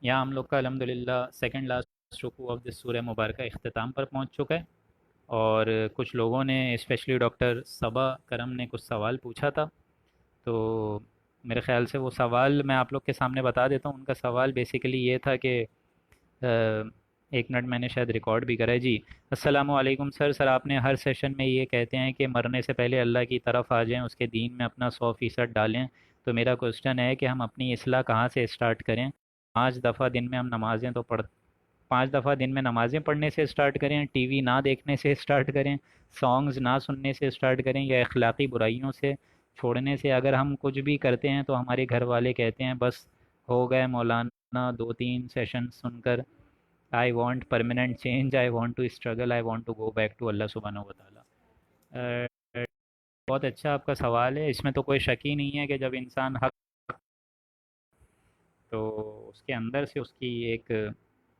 یہاں ہم لوگ کا الحمدللہ سیکنڈ لاسٹ رکو آف دس سورہ مبارکہ اختتام پر پہنچ چکا ہے، اور کچھ لوگوں نے اسپیشلی ڈاکٹر صبا کرم نے کچھ سوال پوچھا تھا، تو میرے خیال سے وہ سوال میں آپ لوگ کے سامنے بتا دیتا ہوں۔ ان کا سوال بیسیکلی یہ تھا کہ ایک منٹ میں نے شاید ریکارڈ بھی کرا ہے۔ جی السلام علیکم سر، آپ نے ہر سیشن میں یہ کہتے ہیں کہ مرنے سے پہلے اللہ کی طرف آ جائیں، اس کے دین میں اپنا 100% ڈالیں، تو میرا کوشچن ہے کہ ہم اپنی اصلاح کہاں سے اسٹارٹ کریں؟ 5 دفعہ دن میں ہم نمازیں تو 5 دفعہ دن میں نمازیں پڑھنے سے اسٹارٹ کریں، ٹی وی نہ دیکھنے سے اسٹارٹ کریں، سانگز نہ سننے سے اسٹارٹ کریں، یا اخلاقی برائیوں سے چھوڑنے سے؟ اگر ہم کچھ بھی کرتے ہیں تو ہمارے گھر والے کہتے ہیں بس ہو گئے مولانا 2-3 سیشن سن کر، I want permanent change, I want to struggle, I want to go back to اللہ سبحانہ و تعالیٰ۔ بہت اچھا آپ کا سوال ہے، اس میں تو کوئی شک ہی نہیں ہے کہ جب انسان حق، تو اس کے اندر سے اس کی ایک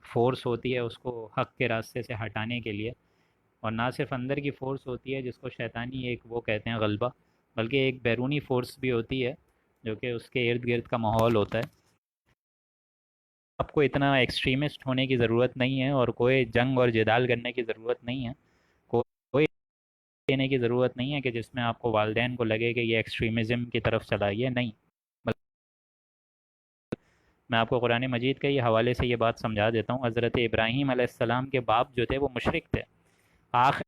فورس ہوتی ہے اس کو حق کے راستے سے ہٹانے کے لیے، اور نہ صرف اندر کی فورس ہوتی ہے جس کو شیطانی ایک وہ کہتے ہیں غلبہ، بلکہ ایک بیرونی فورس بھی ہوتی ہے جو کہ اس کے ارد گرد کا ماحول ہوتا ہے۔ آپ کو اتنا ایکسٹریمسٹ ہونے کی ضرورت نہیں ہے، اور کوئی جنگ اور جدال کرنے کی ضرورت نہیں ہے، کوئی دینے کی ضرورت نہیں ہے کہ جس میں آپ کو والدین کو لگے کہ یہ ایکسٹریمزم کی طرف چلا، یہ نہیں۔ میں آپ کو قرآن مجید کے یہ حوالے سے یہ بات سمجھا دیتا ہوں۔ حضرت ابراہیم علیہ السلام کے باپ جو تھے وہ مشرک تھے، آخر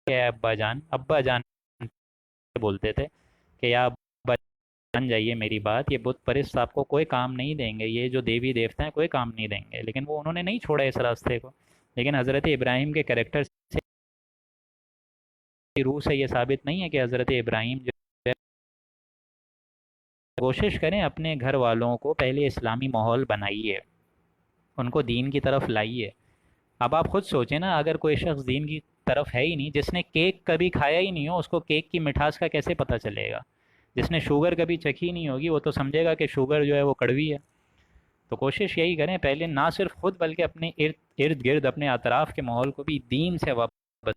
ابا جان بولتے تھے کہ یا ابا جان جائیے میری بات، یہ بت پرست آپ کو کوئی کام نہیں دیں گے، یہ جو دیوی دیوتا ہیں کوئی کام نہیں دیں گے، لیکن وہ انہوں نے نہیں چھوڑا اس راستے کو۔ لیکن حضرت ابراہیم کے کریکٹر سے، روح سے یہ ثابت نہیں ہے کہ حضرت ابراہیم جو ہے، کوشش کریں اپنے گھر والوں کو پہلے اسلامی ماحول بنائیے، ان کو دین کی طرف لائیے۔ اب آپ خود سوچیں نا، اگر کوئی شخص دین کی طرف ہے ہی نہیں، جس نے کیک کبھی کھایا ہی نہیں ہو، اس کو کیک کی مٹھاس کا کیسے پتہ چلے گا؟ جس نے شوگر کبھی چکھی نہیں ہوگی وہ تو سمجھے گا کہ شوگر جو ہے وہ کڑوی ہے۔ تو کوشش یہی کریں پہلے، نہ صرف خود بلکہ اپنے ارد گرد اپنے اطراف کے ماحول کو بھی دین سے وابستہ۔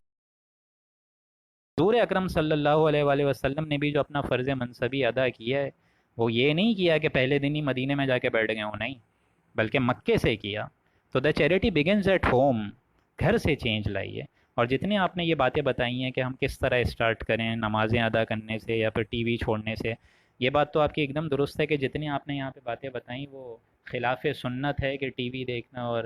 حضور اکرم صلی اللہ علیہ وآلہ وسلم نے بھی جو اپنا فرض منصبی ادا کیا ہے، وہ یہ نہیں کیا کہ پہلے دن ہی مدینے میں جا کے بیٹھ گئے ہوں، نہیں، بلکہ مکے سے کیا۔ تو دا چیریٹی بگنز ایٹ ہوم، گھر سے چینج لائیے۔ اور جتنے آپ نے یہ باتیں بتائی ہیں کہ ہم کس طرح اسٹارٹ کریں نمازیں ادا کرنے سے یا پھر ٹی وی چھوڑنے سے، یہ بات تو آپ کی ایک دم درست ہے کہ جتنی آپ نے یہاں پہ باتیں بتائیں وہ خلاف سنت ہے، کہ ٹی وی دیکھنا اور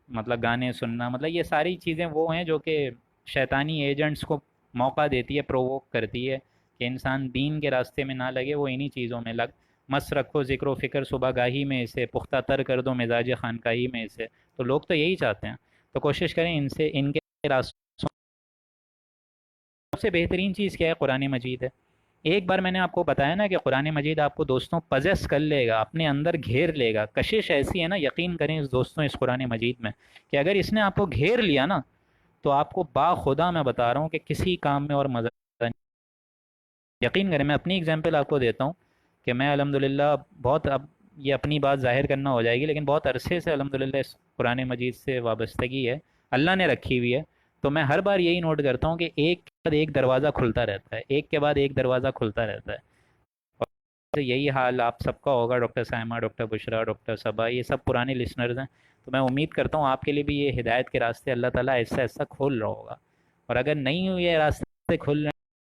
مطلب گانے سننا، مطلب یہ ساری چیزیں وہ ہیں جو کہ شیطانی ایجنٹس کو موقع دیتی ہے، پرووک کرتی ہے کہ انسان دین کے راستے میں نہ لگے، وہ انہی چیزوں میں مس رکھو ذکر و فکر صبح گاہی میں اسے، پختہ تر کر دو مزاج خانقاہی میں اسے۔ تو لوگ تو یہی چاہتے ہیں، تو کوشش کریں ان کے راستوں۔ سب سے بہترین چیز کیا ہے؟ قرآن مجید ہے۔ ایک بار میں نے آپ کو بتایا نا کہ قرآن مجید آپ کو دوستوں پزیس کر لے گا، اپنے اندر گھیر لے گا۔ کشش ایسی ہے نا، یقین کریں اس دوستوں اس قرآن مجید میں، کہ اگر اس نے آپ کو گھیر لیا نا، تو آپ کو باخدا میں بتا رہا ہوں کہ کسی کام میں اور مزہ نہیں۔ یقین کریں، میں اپنی اگزامپل آپ کو دیتا ہوں کہ میں الحمدللہ بہت اب یہ اپنی بات ظاہر کرنا ہو جائے گی، لیکن بہت عرصے سے الحمدللہ اس قرآن مجید سے وابستگی ہے، اللہ نے رکھی ہوئی ہے. تو میں ہر بار یہی نوٹ کرتا ہوں کہ ایک کے بعد ایک دروازہ کھلتا رہتا ہے، ایک کے بعد ایک دروازہ کھلتا رہتا ہے. اور یہی حال آپ سب کا ہوگا، ڈاکٹر سائمہ، ڈاکٹر بشرا، ڈاکٹر صبا، یہ سب پرانے لسنرز ہیں. تو میں امید کرتا ہوں آپ کے لیے بھی یہ ہدایت کے راستے اللہ تعالیٰ ایسا ایسا کھول رہا ہوگا. اور اگر نہیں ہوئی یہ راستے کھل رہے